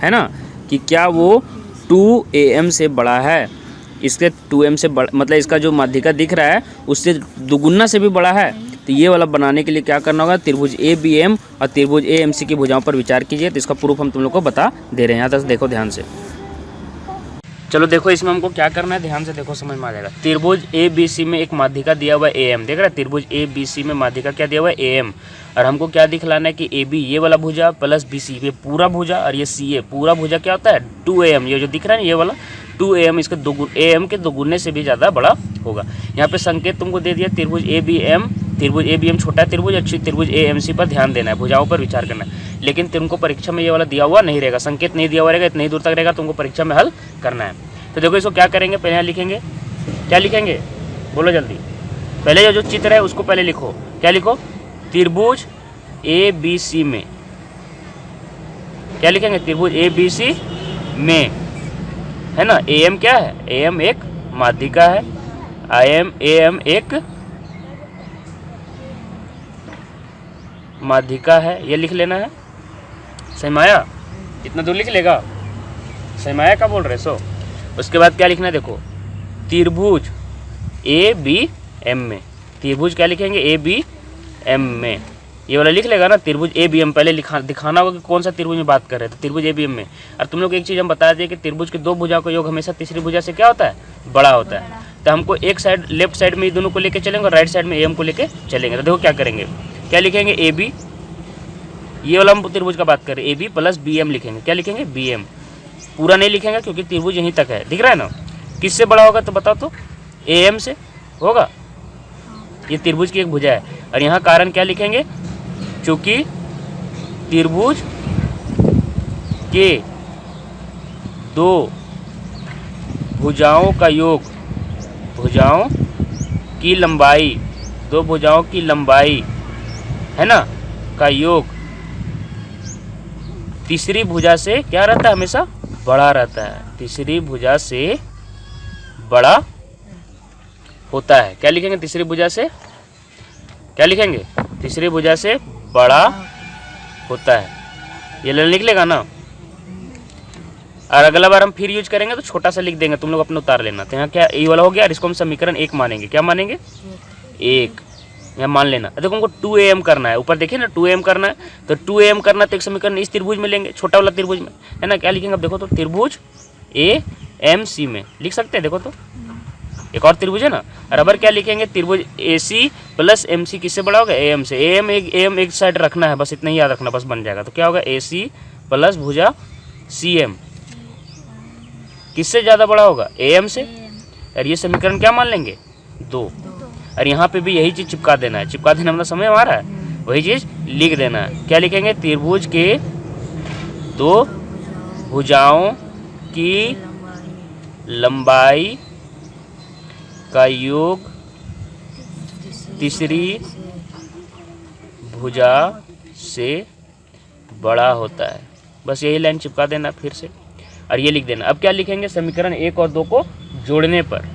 है ना, कि क्या वो 2am से बड़ा है, इसके 2m से बड़ा, मतलब इसका जो माध्यिका दिख रहा है उससे दुगुना से भी बड़ा है। तो ये वाला बनाने के लिए क्या करना होगा, त्रिभुज ए बी एम और त्रिभुज ए एम सी की भुजाओं पर विचार कीजिए। तो इसका प्रूफ हम तुम लोग को बता दे रहे हैं, यहाँ तक देखो ध्यान से। चलो देखो इसमें हमको क्या करना है, ध्यान से देखो समझ में आ जाएगा। त्रिभुज ए बी सी में एक माध्यिका दिया हुआ है ए एम, देख रहा है, त्रिभुज ए बी सी में माध्यिका क्या दिया हुआ है ए एम, और हमको क्या दिखलाना है कि ए बी ये वाला भुजा प्लस बी सी ये पूरा भुजा, और ये सी ए पूरा भुजा क्या होता है 2am, ये जो दिख रहा है ये वाला 2am, इसके am के दोगुने से भी ज़्यादा बड़ा होगा। यहाँ पे संकेत तुमको दे दिया त्रिभुज ए बी एम, त्रिभुज ए बी एम छोटा त्रिभुज, अच्छी त्रिभुज ए एम सी पर ध्यान देना है, भुजाओं पर विचार करना है। लेकिन तुमको परीक्षा में ये वाला दिया हुआ नहीं रहेगा, संकेत नहीं दिया हुआ रहेगा, इतनी दूर तक रहेगा, तुमको परीक्षा में हल करना है। तो देखो इसको क्या करेंगे, पहले यहाँ लिखेंगे, क्या लिखेंगे बोलो जल्दी, पहले जो चित्र है उसको पहले लिखो, क्या लिखो, त्रिभुज ए बी सी में, क्या लिखेंगे, त्रिभुज ए बी सी में, है ना। ए एम क्या है, ए एम एक माध्यिका है, ए एम एक माध्यिका है, ये लिख लेना है। सहमाया इतना दूर लिख लेगा, सहमाया क्या बोल रहे सो। उसके बाद क्या लिखना है, देखो त्रिभुज ए बी एम में, त्रिभुज क्या लिखेंगे ए बी एम में, ये वाला लिख लेगा ना, त्रिभुज ए बी एम पहले दिखाना होगा कि कौन सा त्रिभुज में बात कर रहे हैं, तो त्रिभुज ए बी एम में। और तुम लोग एक चीज़ हम बता दें कि त्रिभुज के दो भुजाओं का योग हमेशा तीसरी भुजा से क्या होता है, बड़ा होता है। तो हमको एक साइड लेफ्ट साइड में ये दोनों को लेकर चलेंगे और राइट साइड में ए एम को लेकर चलेंगे। तो देखो क्या करेंगे, क्या लिखेंगे ए बी, ये वाला हम त्रिभुज का बात करें, A B plus B M लिखेंगे, क्या लिखेंगे बी एम, पूरा नहीं लिखेंगे क्योंकि त्रिभुज यहीं तक है, दिख रहा है ना। किससे बड़ा होगा तो बताओ तो, ए एम से होगा, ये त्रिभुज की एक भुजा है। और यहाँ कारण क्या लिखेंगे, चूंकि त्रिभुज के दो भुजाओं का योग, भुजाओं की लंबाई, दो भुजाओं की लंबाई है ना का योग तीसरी भुजा से क्या रहता है, हमेशा बड़ा रहता है, तीसरी भुजा से बड़ा होता है। क्या लिखेंगे, तीसरी भुजा से क्या लिखेंगे, तीसरी भुजा से बड़ा होता है, ये निकलेगा ना। और अगला बार हम फिर यूज करेंगे तो छोटा सा लिख देंगे, तुम लोग अपने उतार लेना। तो यहाँ क्या ये वाला हो गया, और इसको हम समीकरण 1 मानेंगे, क्या मानेंगे 1, यहाँ मान लेना। देखो हमको 2am करना है, ऊपर देखिए ना 2am करना है, तो 2am करना तो एक समीकरण इस त्रिभुज में लेंगे, छोटा वाला त्रिभुज में, है ना। क्या लिखेंगे अब देखो तो, त्रिभुज ए एम सी में लिख सकते हैं। देखो तो एक और त्रिभुज है ना, बराबर क्या लिखेंगे, त्रिभुज ए सी प्लस एम सी किससे बड़ा होगा, ए एम से। ए एम एक साइड रखना है, बस इतना ही याद रखना, बस बन जाएगा। तो क्या होगा, ए सी प्लस भुजा सी एम किससे ज़्यादा बड़ा होगा, ए एम से। और ये समीकरण क्या मान लेंगे, 2। और यहाँ पे भी यही चीज़ चिपका देना है। चिपका देना मतलब समझ में आ रहा है, वही चीज़ लिख देना है। क्या लिखेंगे, त्रिभुज के 2 भुजाओं की लंबाई का योग तीसरी भुजा से बड़ा होता है। बस यही लाइन चिपका देना फिर से, और ये लिख देना। अब क्या लिखेंगे, समीकरण 1 और 2 को जोड़ने पर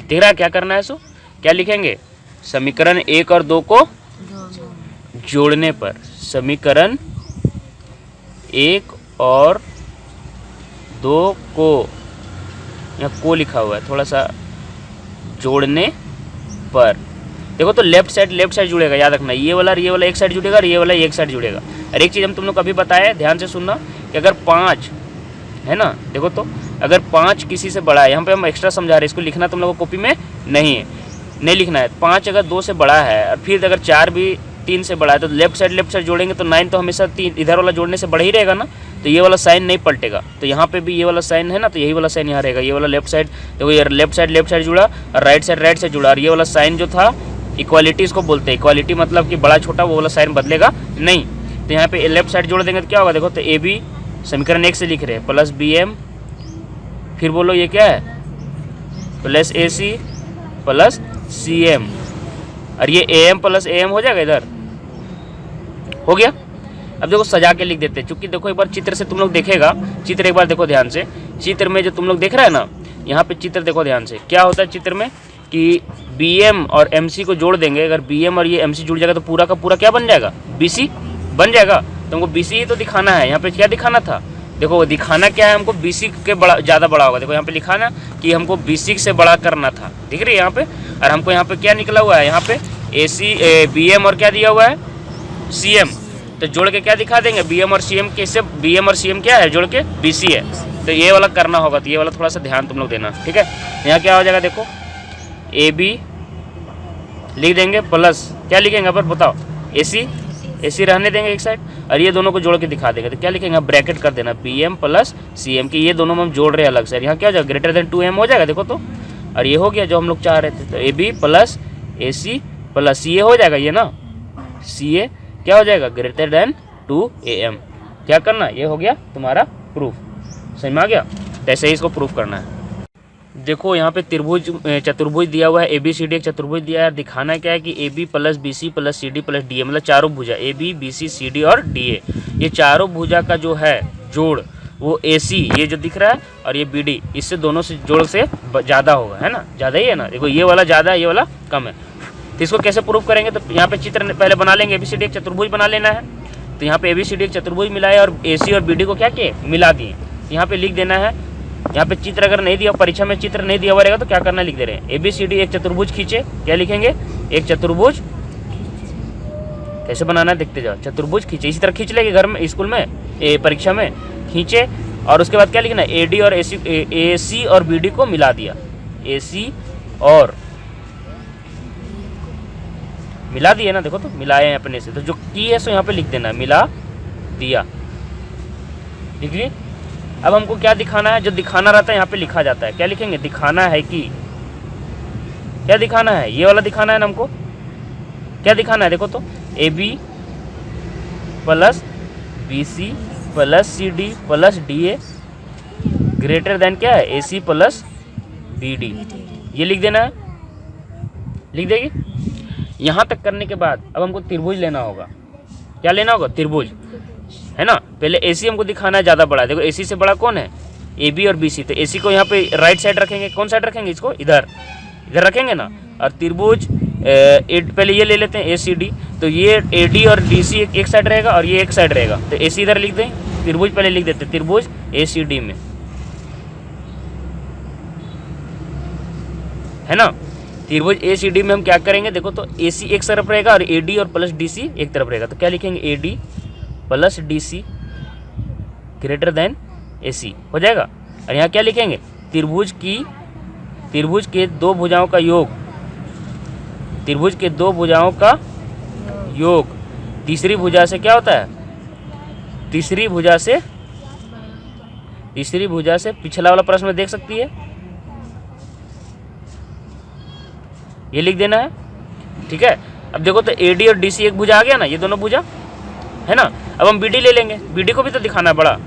तेरा क्या करना है, सो क्या लिखेंगे, समीकरण 1 और 2 को जोड़ने पर, समीकरण 1 और 2 को, यहाँ को लिखा हुआ है थोड़ा सा, जोड़ने पर देखो तो लेफ्ट साइड जुड़ेगा, याद रखना। ये वाला एक साइड जुड़ेगा और ये वाला एक साइड जुड़ेगा। और एक चीज़ हम तुम लोग कभी बताया, ध्यान से सुनना, कि अगर 5 है ना, देखो तो अगर 5 किसी से बड़ा है, यहाँ पे हम एक्स्ट्रा समझा रहे हैं, इसको लिखना तुम लोगों को कॉपी में नहीं लिखना है। 5 अगर 2 से बड़ा है और फिर अगर 4 भी 3 से बड़ा है, तो लेफ्ट साइड जोड़ेंगे तो 9 तो हमेशा 3 इधर वाला जोड़ने से बड़ा ही रहेगा ना, तो ये वाला साइन नहीं पलटेगा। तो यहाँ पे भी ये वाला साइन है ना, तो यही वाला साइन यहाँ रहेगा। ये वाला लेफ्ट साइड, देखो ये लेफ्ट साइड जुड़ा और राइट साइड जुड़ा। और ये वाला साइन जो था, इक्वालिटी इसको बोलते हैं। इक्वालिटी मतलब कि बड़ा छोटा वो वाला साइन बदलेगा नहीं। तो यहाँ पे लेफ्ट साइड जोड़ देंगे तो क्या होगा, देखो तो ए बी समीकरण 1 से लिख रहे हैं, प्लस बी एम, फिर बोलो ये क्या है, plus A C plus C M, और ये A M plus A M हो जाएगा, इधर हो गया। अब देखो सजा के लिख देते हैं, चूंकि देखो एक बार चित्र से तुम लोग देखेगा, चित्र एक बार देखो ध्यान से। चित्र में जो तुम लोग देख रहे हैं ना, यहाँ पे चित्र देखो ध्यान से, क्या होता है चित्र में कि बी एम और एम सी को जोड़ देंगे। अगर बी एम और ये एम सी जुड़ जाएगा तो पूरा का पूरा क्या बन जाएगा, बी सी बन जाएगा। तुमको बी सी ही तो दिखाना है। यहाँ पे क्या दिखाना था, देखो दिखाना क्या है हमको, बी सी के बड़ा ज़्यादा बड़ा होगा। देखो यहाँ पे लिखा ना कि हमको बी सी से बड़ा करना था, दिख रही है यहाँ पे। और हमको यहाँ पे क्या निकला हुआ है, यहाँ पे ए सी बी एम और क्या दिया हुआ है, सी एम। तो जोड़ के क्या दिखा देंगे, बी एम और सी एम कैसे, बी एम और सी एम क्या है, जोड़ के बी सी है। तो ये वाला करना होगा, तो ये वाला थोड़ा सा ध्यान तुम लोग देना, ठीक है। यहाँ क्या हो जाएगा, देखो ए बी लिख देंगे, प्लस क्या लिखेंगे पर बताओ, ए सी रहने देंगे एक साइड, और ये दोनों को जोड़ के दिखा देंगे। तो क्या लिखेंगे, ब्रैकेट कर देना, B M plus C M की, ये दोनों में हम जोड़ रहे हैं अलग से। यहाँ क्या हो जाएगा, ग्रेटर देन 2m हो जाएगा, देखो तो। और ये हो गया जो हम लोग चाह रहे थे, तो A B plus A C plus C A हो जाएगा, ये ना सी ए क्या हो जाएगा, ग्रेटर देन 2am। क्या करना, ये हो गया तुम्हारा प्रूफ। समझ में आ गया, तो ऐसे ही इसको प्रूफ करना है। देखो यहाँ पे त्रिभुज चतुर्भुज दिया हुआ है, ए बी सी डी एक चतुर्भुज दिया है। दिखाना क्या है कि A B plus B C plus C D plus D A, मतलब चारों भुजा A B B C C D और डी ए, ये चारों भुजा का जो है जोड़ वो ए सी ये जो दिख रहा है और ये बी डी, इससे दोनों से जोड़ से ज़्यादा होगा, है ना, ज़्यादा ही है ना। देखो ये वाला ज़्यादा है, ये वाला कम है। तो इसको कैसे प्रूफ करेंगे, तो यहाँ पे चित्र पहले बना लेंगे, ए बी सी डी एक चतुर्भुज बना लेना है। तो यहाँ पे ए बी सी डी एक चतुर्भुज मिलाए और ए सी और बी डी को क्या किए, मिला दिए। यहाँ पे लिख देना है, यहाँ पे चित्र अगर नहीं दिया, परीक्षा में चित्र नहीं दिया हुआ रहेगा तो क्या करना, लिख दे रहे हैं ए बी सी डी एक चतुर्भुज खींचे। क्या लिखेंगे, एक चतुर्भुज कैसे बनाना है देखते जाओ, चतुर्भुज खींचे। इसी तरह खींच लेंगे घर में, स्कूल में, परीक्षा में खींचे। और उसके बाद क्या लिखना, ए डी और ए सी और बी डी को मिला दिया, ए सी और मिला दिया ना, देखो तो मिलाए हैं अपने से। तो जो की है सो यहाँ पे लिख देना, मिला दिया, लिख ली। अब हमको क्या दिखाना है, जो दिखाना रहता है यहाँ पे लिखा जाता है। क्या लिखेंगे, दिखाना है कि, क्या दिखाना है, ये वाला दिखाना है ना हमको। क्या दिखाना है, देखो तो A B plus B C plus C D plus D A greater than क्या है, A C plus B D, ये लिख देना है, लिख देगी। यहाँ तक करने के बाद अब हमको त्रिभुज लेना होगा। क्या लेना होगा, त्रिभुज, है ना। पहले ए सी हमको दिखाना है ज़्यादा बड़ा। देखो ए सी से बड़ा कौन है, ए बी और बी सी। तो ए सी को यहाँ पे राइट साइड रखेंगे, कौन साइड रखेंगे, इसको इधर रखेंगे ना। और त्रिभुज पहले ये ले लेते हैं ए सी डी, तो ये ए डी और डी सी एक साइड रहेगा और ये एक साइड रहेगा। तो ए सी इधर लिख दें, त्रिभुज पहले लिख देते, त्रिभुज ए सी डी में, है ना। त्रिभुज ए सी डी में हम क्या करेंगे, देखो तो ए सी एक तरफ रहेगा और ए डी और प्लस डी सी एक तरफ रहेगा। तो क्या लिखेंगे, A D plus D C greater than AC हो जाएगा। और यहाँ क्या लिखेंगे, त्रिभुज के दो भुजाओं का योग, त्रिभुज के दो भुजाओं का योग तीसरी भुजा से क्या होता है, तीसरी भुजा से पिछला वाला प्रश्न में देख सकती है, ये लिख देना है। ठीक है, अब देखो तो AD और DC एक भुजा आ गया ना, ये दोनों भुजा है ना। अब हम BD ले लेंगे, BD को भी तो दिखाना है, बड़ा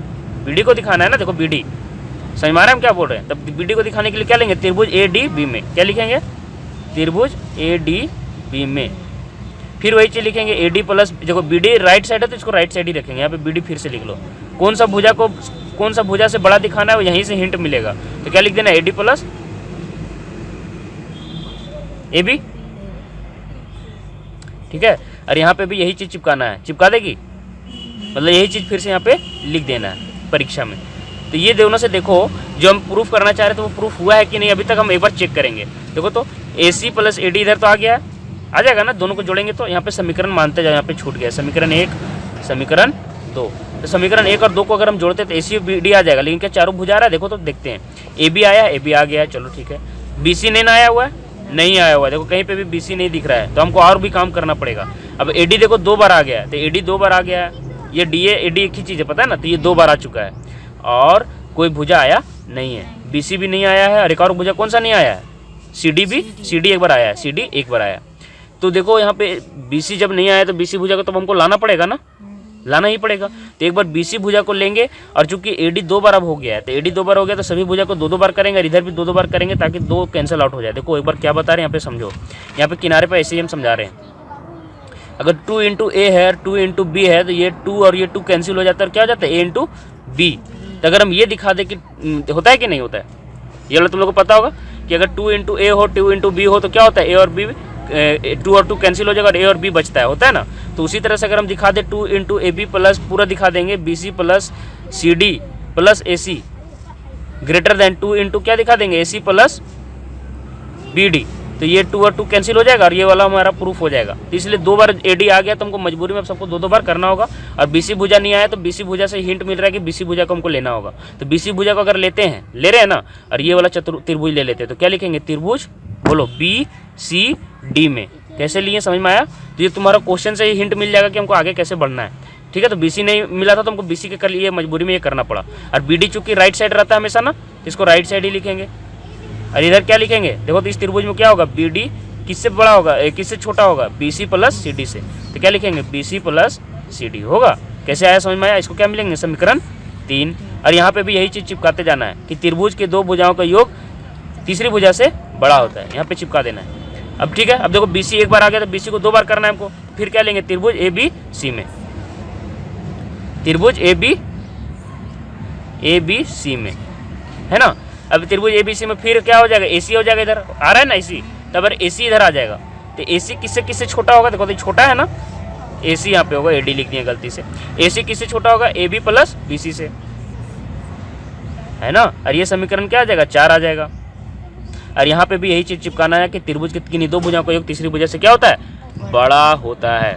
BD को दिखाना है ना। देखो BD समझ में आ रहा है हम क्या बोल रहे हैं। तब BD को दिखाने के लिए क्या लेंगे, त्रिभुज ADB में क्या लिखेंगे, त्रिभुज ADB में। फिर वही चीज लिखेंगे AD प्लस, देखो BD राइट साइड है तो इसको राइट साइड ही रखेंगे। यहाँ पे BD फिर से लिख लो, कौन सा भुजा से बड़ा दिखाना है वो यहीं से हिंट मिलेगा। तो क्या लिख देना, AD प्लस AB। ठीक है, और यहाँ पे भी यही चीज चिपकाना है, चिपका देगी, मतलब यही चीज फिर से यहाँ पे लिख देना है परीक्षा में। तो ये दोनों से देखो जो हम प्रूफ करना चाह रहे थे वो प्रूफ हुआ है कि नहीं, अभी तक हम एक बार चेक करेंगे। देखो तो AC प्लस AD इधर तो आ गया है, आ जाएगा ना, दोनों को जोड़ेंगे तो यहाँ पे समीकरण मानते जाओ, यहाँ पे छूट गया समीकरण 1 समीकरण 2। तो समीकरण 1 और 2 को अगर हम जोड़ते तो AC BD आ जाएगा, लेकिन क्या चारों भुजा आ रहा है, देखो तो देखते हैं। AB आया, AB आ गया है, चलो ठीक है। BC नहीं आया हुआ है, नहीं आया हुआ है, देखो कहीं पे भी BC नहीं दिख रहा है, तो हमको और भी काम करना पड़ेगा। अब AD देखो 2 बार आ गया है, तो AD 2 बार आ गया है, ये DA AD एक ही चीज़ है, पता है ना, तो ये 2 बार आ चुका है और कोई भुजा आया नहीं है। BC भी नहीं आया है, और एक और भुजा कौन सा नहीं आया है, CD एक बार आया है, CD एक बार आया। तो देखो यहाँ पे BC जब नहीं आया तो BC भुजा को तो हमको लाना पड़ेगा ना, लाना ही पड़ेगा। तो एक बार BC भुजा को लेंगे, और चूंकि AD 2 बार अब हो गया है, तो AD 2 बार हो गया तो सभी भुजा को 2 बार करेंगे, और इधर भी 2 बार करेंगे ताकि 2 कैंसिल आउट हो जाए। देखो एक बार क्या बता रहे हैं यहाँ पे समझो, यहाँ पे किनारे पे ऐसे ही हम समझा रहे हैं। अगर 2 इंटू A है, 2 इंटू B है, तो ये 2 और ये 2 कैंसिल हो जाता है, और क्या हो जाता है A इंटू B। तो अगर हम ये दिखा दें कि होता है कि नहीं होता है, ये वाला तुम लोग को पता होगा कि अगर 2 इंटू A हो, 2 इंटू B हो, तो क्या होता है, A और B 2 और 2 कैंसिल हो जाएगा और A और B बचता है, होता है ना। तो उसी तरह से अगर हम दिखा दें 2 इंटू AB प्लस पूरा दिखा देंगे BC plus CD plus AC greater than 2 into क्या दिखा देंगे, AC प्लस BD, तो ये 2 और 2 कैंसिल हो जाएगा और ये वाला हमारा प्रूफ हो जाएगा। तो इसलिए 2 बार AD आ गया तो हमको मजबूरी में सबको 2 बार करना होगा। और BC भुजा नहीं आया तो BC भुजा से हिंट मिल रहा है कि BC भुजा को हमको लेना होगा। तो BC भुजा को अगर ले रहे हैं ना, और ये वाला त्रिभुज ले लेते हैं, तो क्या लिखेंगे, त्रिभुज बोलो BCD में। कैसे लिए समझ में आया। तो ये तुम्हारा क्वेश्चन से ही हिंट मिल जाएगा कि हमको आगे कैसे बढ़ना है। ठीक है, तो BC नहीं मिला था तो हमको BC के कर लिए मजबूरी में ये करना पड़ा। और BD चूंकि राइट साइड रहता है हमेशा ना, तो इसको राइट साइड ही लिखेंगे। और इधर क्या लिखेंगे, देखो तो इस त्रिभुज में क्या होगा, BD किससे बड़ा होगा, किससे छोटा होगा, BC प्लस CD से। तो क्या लिखेंगे, BC प्लस CD होगा। कैसे आया समझ में आया। इसको क्या मिलेंगे, समीकरण 3। और यहाँ पे भी यही चीज़ चिपकाते जाना है कि त्रिभुज के 2 भुजाओं का योग तीसरी भुजा से बड़ा होता है, यहाँ पे चिपका देना है। अब ठीक है, अब देखो BC एक बार आ गया तो BC को 2 बार करना है हमको। फिर क्या लेंगे, त्रिभुज ABC में, त्रिभुज ABC में, है ना। अब त्रिभुज ABC में फिर क्या हो जाएगा, AC हो जाएगा, इधर आ रहा है ना AC, तब अगर AC इधर आ जाएगा तो AC किससे छोटा होगा, देखो तो छोटा है ना, AC यहाँ पे होगा, AD लिख दिया गलती से। AC किससे छोटा होगा, AB प्लस BC से, है ना। और ये समीकरण क्या आ जाएगा, 4 आ जाएगा। और यहाँ पे भी यही चीज चिपकाना है कि त्रिभुज के किन्हीं 2 भुजाओं का योग तीसरी भुजा से क्या होता है, बड़ा होता है।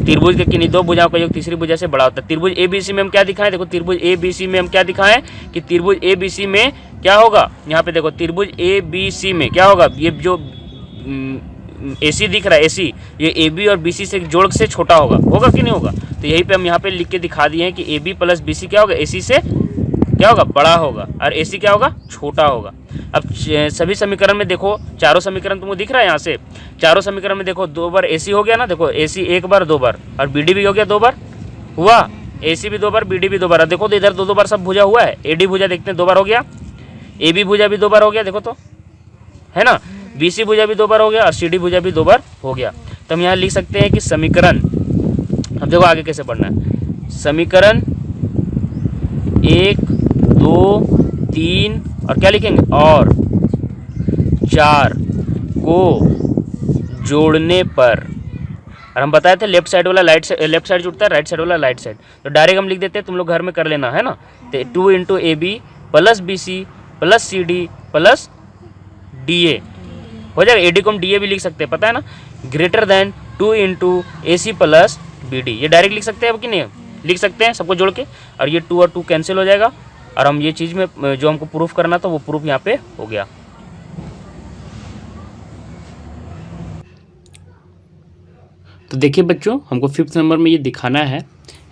त्रिभुज के किन्हीं 2 भुजाओं का योग तीसरी भुजा से बड़ा होता है। त्रिभुज ABC में हम क्या दिखाएं, देखो त्रिभुज ABC में हम क्या दिखाएं कि त्रिभुज ABC में क्या होगा, यहाँ पे देखो त्रिभुज ABC में क्या होगा, ये जो AC दिख रहा है AC, ये AB और BC से जोड़ से छोटा होगा कि नहीं होगा। तो यहीं पे हम यहाँ पे लिख के दिखा दिए हैं कि AB प्लस BC क्या होगा, AC से क्या होगा, बड़ा होगा, और AC क्या होगा, छोटा होगा। अब सभी समीकरण में देखो, चारों समीकरण तुमको दिख रहा है यहाँ से, चारों समीकरण में देखो 2 बार AC हो गया ना, देखो AC 1 बार 2 बार, और BD भी हो गया 2 बार हुआ, AC भी 2 बार, BD भी 2 बार। देखो तो इधर 2 बार सब भुजा हुआ है। AD भुजा देखते हैं 2 बार हो गया, AB भुजा भी 2 बार हो गया, देखो तो, है ना। BC भुजा भी 2 बार हो गया, और CD भुजा भी 2 बार हो गया। तो हम यहाँ लिख सकते हैं कि समीकरण, अब देखो आगे कैसे पढ़ना है, समीकरण 1 2 3 और क्या लिखेंगे, और 4 को जोड़ने पर, और हम बताए थे लेफ्ट साइड वाला लेफ्ट साइड जुड़ता है, राइट साइड वाला राइट साइड, तो डायरेक्ट हम लिख देते हैं, तुम लोग घर में कर लेना, है ना। तो 2 into AB plus BC plus CD plus DA हो जाएगा। AD को हम DA भी लिख सकते हैं, पता है ना, greater than 2 into AC plus BD, ये डायरेक्ट लिख सकते हैं अब कि नहीं। लिख सकते हैं सबको जोड़ के, और ये 2 और 2 कैंसिल हो जाएगा, और हम ये चीज़ में जो हमको प्रूफ करना था वो प्रूफ यहाँ पे हो गया। तो देखिए बच्चों, हमको 5th नंबर में ये दिखाना है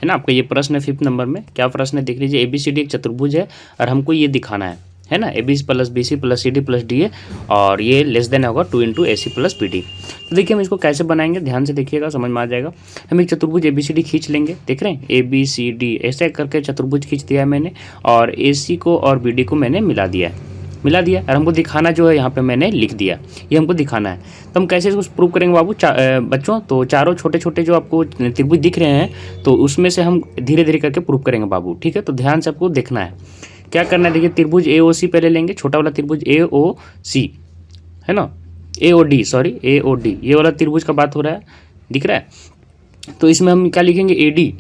ना, आपका ये प्रश्न है 5th नंबर में। क्या प्रश्न है देख लीजिए, ABCD एक चतुर्भुज है और हमको ये दिखाना है ना, ABC plus BC plus CD plus DA, और ये लेस देन होगा 2 इंटू AC प्लस BD। तो देखिए हम इसको कैसे बनाएंगे, ध्यान से देखिएगा, समझ में आ जाएगा। हम एक चतुर्भुज ABCD खींच लेंगे, देख रहे हैं ABCD ऐसे करके चतुर्भुज खींच दिया है मैंने, और AC को और BD को मैंने मिला दिया और हमको दिखाना जो है यहाँ पे मैंने लिख दिया, ये हमको दिखाना है। तो हम कैसे इसको प्रूव करेंगे बाबू बच्चों, तो चारों छोटे छोटे जो आपको त्रिभुज दिख रहे हैं, तो उसमें से हम धीरे धीरे करके प्रूव करेंगे बाबू, ठीक है। तो ध्यान से आपको देखना है, क्या करना है, देखिए त्रिभुज AOC पहले लेंगे, छोटा वाला त्रिभुज AOC है ना, AOD, ये वाला त्रिभुज का बात हो रहा है, दिख रहा है। तो इसमें हम क्या लिखेंगे, AD।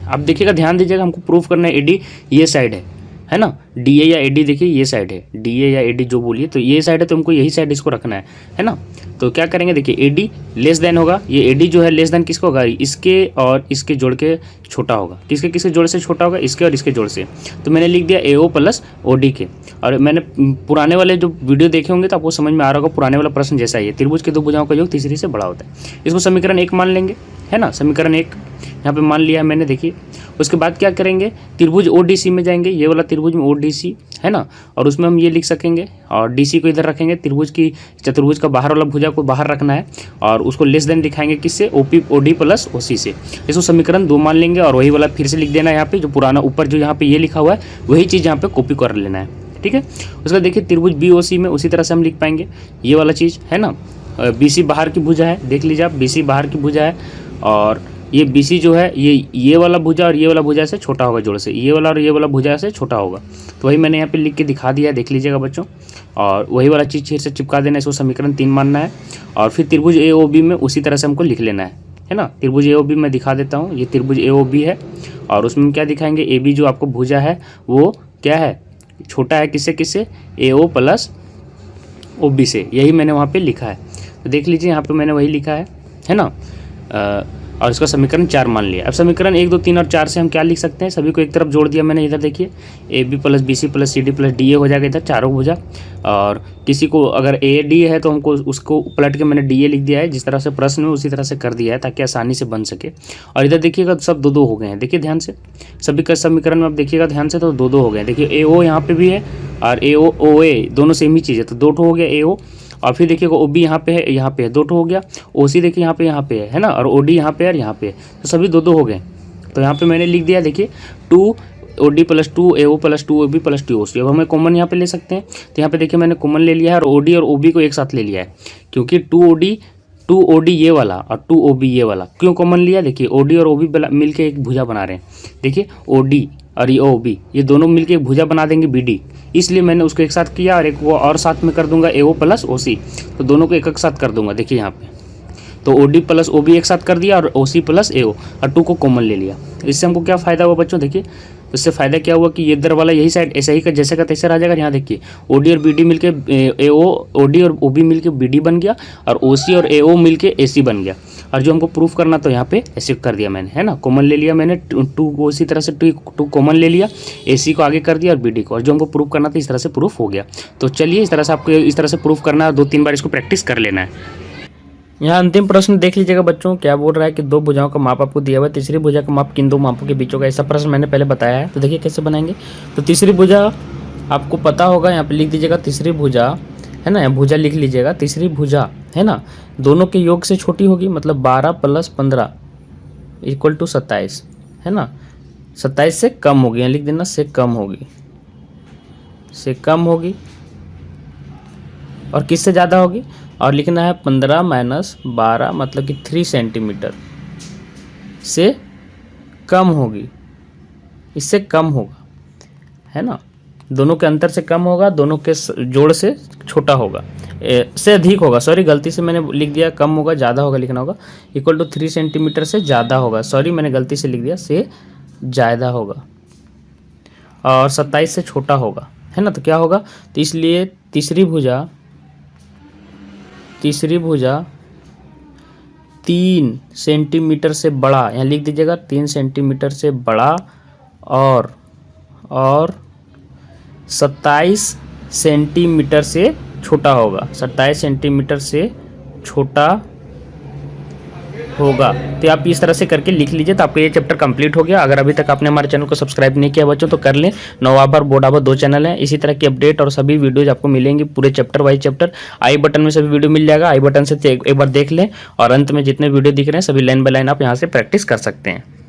आप देखिएगा, ध्यान दीजिएगा, हमको प्रूफ करना है AD ये साइड है ना, DA या AD, देखिए ये साइड है, DA या AD जो बोलिए, तो ये साइड है, तो हमको यही साइड इसको रखना है ना। तो क्या करेंगे, देखिए AD लेस देन होगा, ये AD जो है लेस देन किसको होगा, इसके और इसके जोड़ के छोटा होगा, किसके जोड़ से छोटा होगा, इसके और इसके जोड़ से। तो मैंने लिख दिया AO प्लस OD के, और मैंने पुराने वाले जो वीडियो देखे होंगे तो आपको समझ में आ रहा होगा, पुराने वाला प्रश्न जैसा ही है, त्रिभुज के दो भुजाओं का योग तीसरी से बड़ा होता है। इसको समीकरण 1 मान लेंगे, है ना, समीकरण 1 यहाँ पे मान लिया है मैंने, देखिए। उसके बाद क्या करेंगे, त्रिभुज ODC में जाएंगे, ये वाला त्रिभुज में ODC है ना, और उसमें हम ये लिख सकेंगे, और DC को इधर रखेंगे, चतुर्भुज का बाहर वाला भुजा को बाहर रखना है, और उसको लेस देन दिखाएंगे किससे, OD प्लस OC से। इसको समीकरण 2 मान लेंगे, और वही वाला फिर से लिख देना है यहाँ पे, जो पुराना ऊपर जो यहाँ पे ये लिखा हुआ है वही चीज़ यहाँ पे कॉपी कर लेना है, ठीक है। उसके बाद देखिए त्रिभुज BOC में उसी तरह से हम लिख पाएंगे ये वाला चीज़, है ना। BC बाहर की भुजा है, देख लीजिए आप, BC बाहर की भुजा है, और ये BC जो है ये वाला भुजा और ये वाला भुजा से छोटा होगा, जोड़ से ये वाला और ये वाला भुजा से छोटा होगा। तो वही मैंने यहाँ पे लिख के दिखा दिया है, देख लीजिएगा बच्चों, और वही वाला चीज़ फिर से चिपका देना है, इसको समीकरण 3 मानना है, और फिर त्रिभुज AOB में उसी तरह से हमको लिख लेना है ना। त्रिभुज AOB मैं दिखा देता हूँ, ये त्रिभुज AOB है, और उसमें क्या दिखाएंगे, AB जो आपको भुजा है वो क्या है, छोटा है किससे AO प्लस OB से, यही मैंने वहाँ पे लिखा है। तो देख लीजिए यहाँ पे मैंने वही लिखा है ना, और इसका समीकरण 4 मान लिया। अब समीकरण 1, 2, 3 और 4 से हम क्या लिख सकते हैं, सभी को एक तरफ जोड़ दिया मैंने, इधर देखिए AB plus BC plus CD plus DA हो जाएगा इधर चारों भुजा, और किसी को अगर AD है तो हमको उसको पलट के मैंने DA लिख दिया है, जिस तरह से प्रश्न में उसी तरह से कर दिया है ताकि आसानी से बन सके। और इधर देखिएगा सब 2-2 हो गए हैं, देखिए ध्यान से, सभी का समीकरण में आप देखिएगा ध्यान से, तो 2-2 हो गए हैं। देखिए AO यहाँ पे भी है और AO OA दोनों सेम ही चीज़ है, तो 2 हो गया AO, और फिर देखिएगा OB यहाँ पे है 2 हो गया, OC देखिए यहाँ पे है ना, और OD यहाँ पे है और यहाँ पे है, तो सभी 2-2 हो गए। तो यहाँ पे मैंने लिख दिया, देखिए 2OD plus 2AO plus 2OB plus 2OC। अब हमें कॉमन यहाँ पे ले सकते हैं, तो यहाँ पे देखिए मैंने कॉमन ले लिया है, और OD और OB को एक साथ ले लिया है, क्योंकि 2OD ये वाला और 2OB ये वाला क्यों कॉमन लिया, देखिए OD और OB मिलके एक भुजा बना रहे हैं, देखिए OD और ये OB ये दोनों मिलके एक भुजा बना देंगे BD, इसलिए मैंने उसको एक साथ किया, और एक वो और साथ में कर दूंगा AO प्लस OC, तो दोनों को एक साथ कर दूंगा, देखिए यहाँ पे, तो OD प्लस OB एक साथ कर दिया, और OC प्लस AO, और 2 को कॉमन ले लिया। इससे हमको क्या फ़ायदा हुआ बच्चों, देखिए इससे फ़ायदा क्या हुआ कि ये इधर वाला यही साइड ऐसा ही का जैसे का तैसे रह जाएगा। यहाँ देखिए OD और BD मिलके OD और OB मिलके BD बन गया, और OC और AO मिलके AC बन गया, और जो हमको प्रूफ करना तो यहाँ पे ऐसे कर दिया मैंने, है ना, कॉमन ले लिया मैंने 2 को, इसी तरह से 2 कॉमन ले लिया, AC को आगे कर दिया और BD को, और जो हमको प्रूफ करना था इस तरह से प्रूफ हो गया। तो चलिए इस तरह से आपको इस तरह से प्रूफ करना है, 2-3 बार इसको प्रैक्टिस कर लेना है। यहाँ अंतिम प्रश्न देख लीजिएगा बच्चों, क्या बोल रहा है कि 2 भुजाओं का माप आपको दिया हुआ है, तीसरी भुजा का माप किन 2 मापों के बीच होगा, ऐसा प्रश्न मैंने पहले बताया है। तो देखिए कैसे बनाएंगे, तो तीसरी भुजा आपको पता होगा, यहाँ पे लिख दीजिएगा तीसरी भुजा, है ना, यहाँ भुजा लिख लीजिएगा, तीसरी भुजा है ना, दोनों के योग से छोटी होगी, मतलब 12 प्लस 15 इक्वल टू 27, है ना, 27 से कम होगी, यहाँ लिख देना से कम होगी, और किससे ज़्यादा होगी, और लिखना है 15 माइनस 12 मतलब कि 3 सेंटीमीटर से कम होगी, इससे कम होगा, है ना, दोनों के अंतर से कम होगा, दोनों के जोड़ से छोटा होगा, से अधिक होगा, सॉरी गलती से मैंने लिख दिया कम होगा, ज़्यादा होगा लिखना होगा, इक्वल टू 3 सेंटीमीटर से ज़्यादा होगा, सॉरी मैंने गलती से लिख दिया से ज़्यादा होगा, और 27 से छोटा होगा, है ना। तो क्या होगा, तो इसलिए तीसरी भुजा 3 सेंटीमीटर से बड़ा, यहाँ लिख दीजिएगा 3 सेंटीमीटर से बड़ा और 27 सेंटीमीटर से छोटा होगा, 27 सेंटीमीटर से छोटा होगा। तो आप इस तरह से करके लिख लीजिए, तो आपका ये चैप्टर कंप्लीट हो गया। अगर अभी तक आपने हमारे चैनल को सब्सक्राइब नहीं किया बच्चों तो कर लें। नवाबर बोर्डाबर 2 चैनल हैं, इसी तरह की अपडेट और सभी वीडियोज आपको मिलेंगे, पूरे चैप्टर वाइज चैप्टर। आई बटन में सभी वीडियो मिल जाएगा, आई बटन से एक बार देख लें और अंत में जितने वीडियो दिख रहे हैं सभी लाइन बाय लाइन आप यहाँ से प्रैक्टिस कर सकते हैं।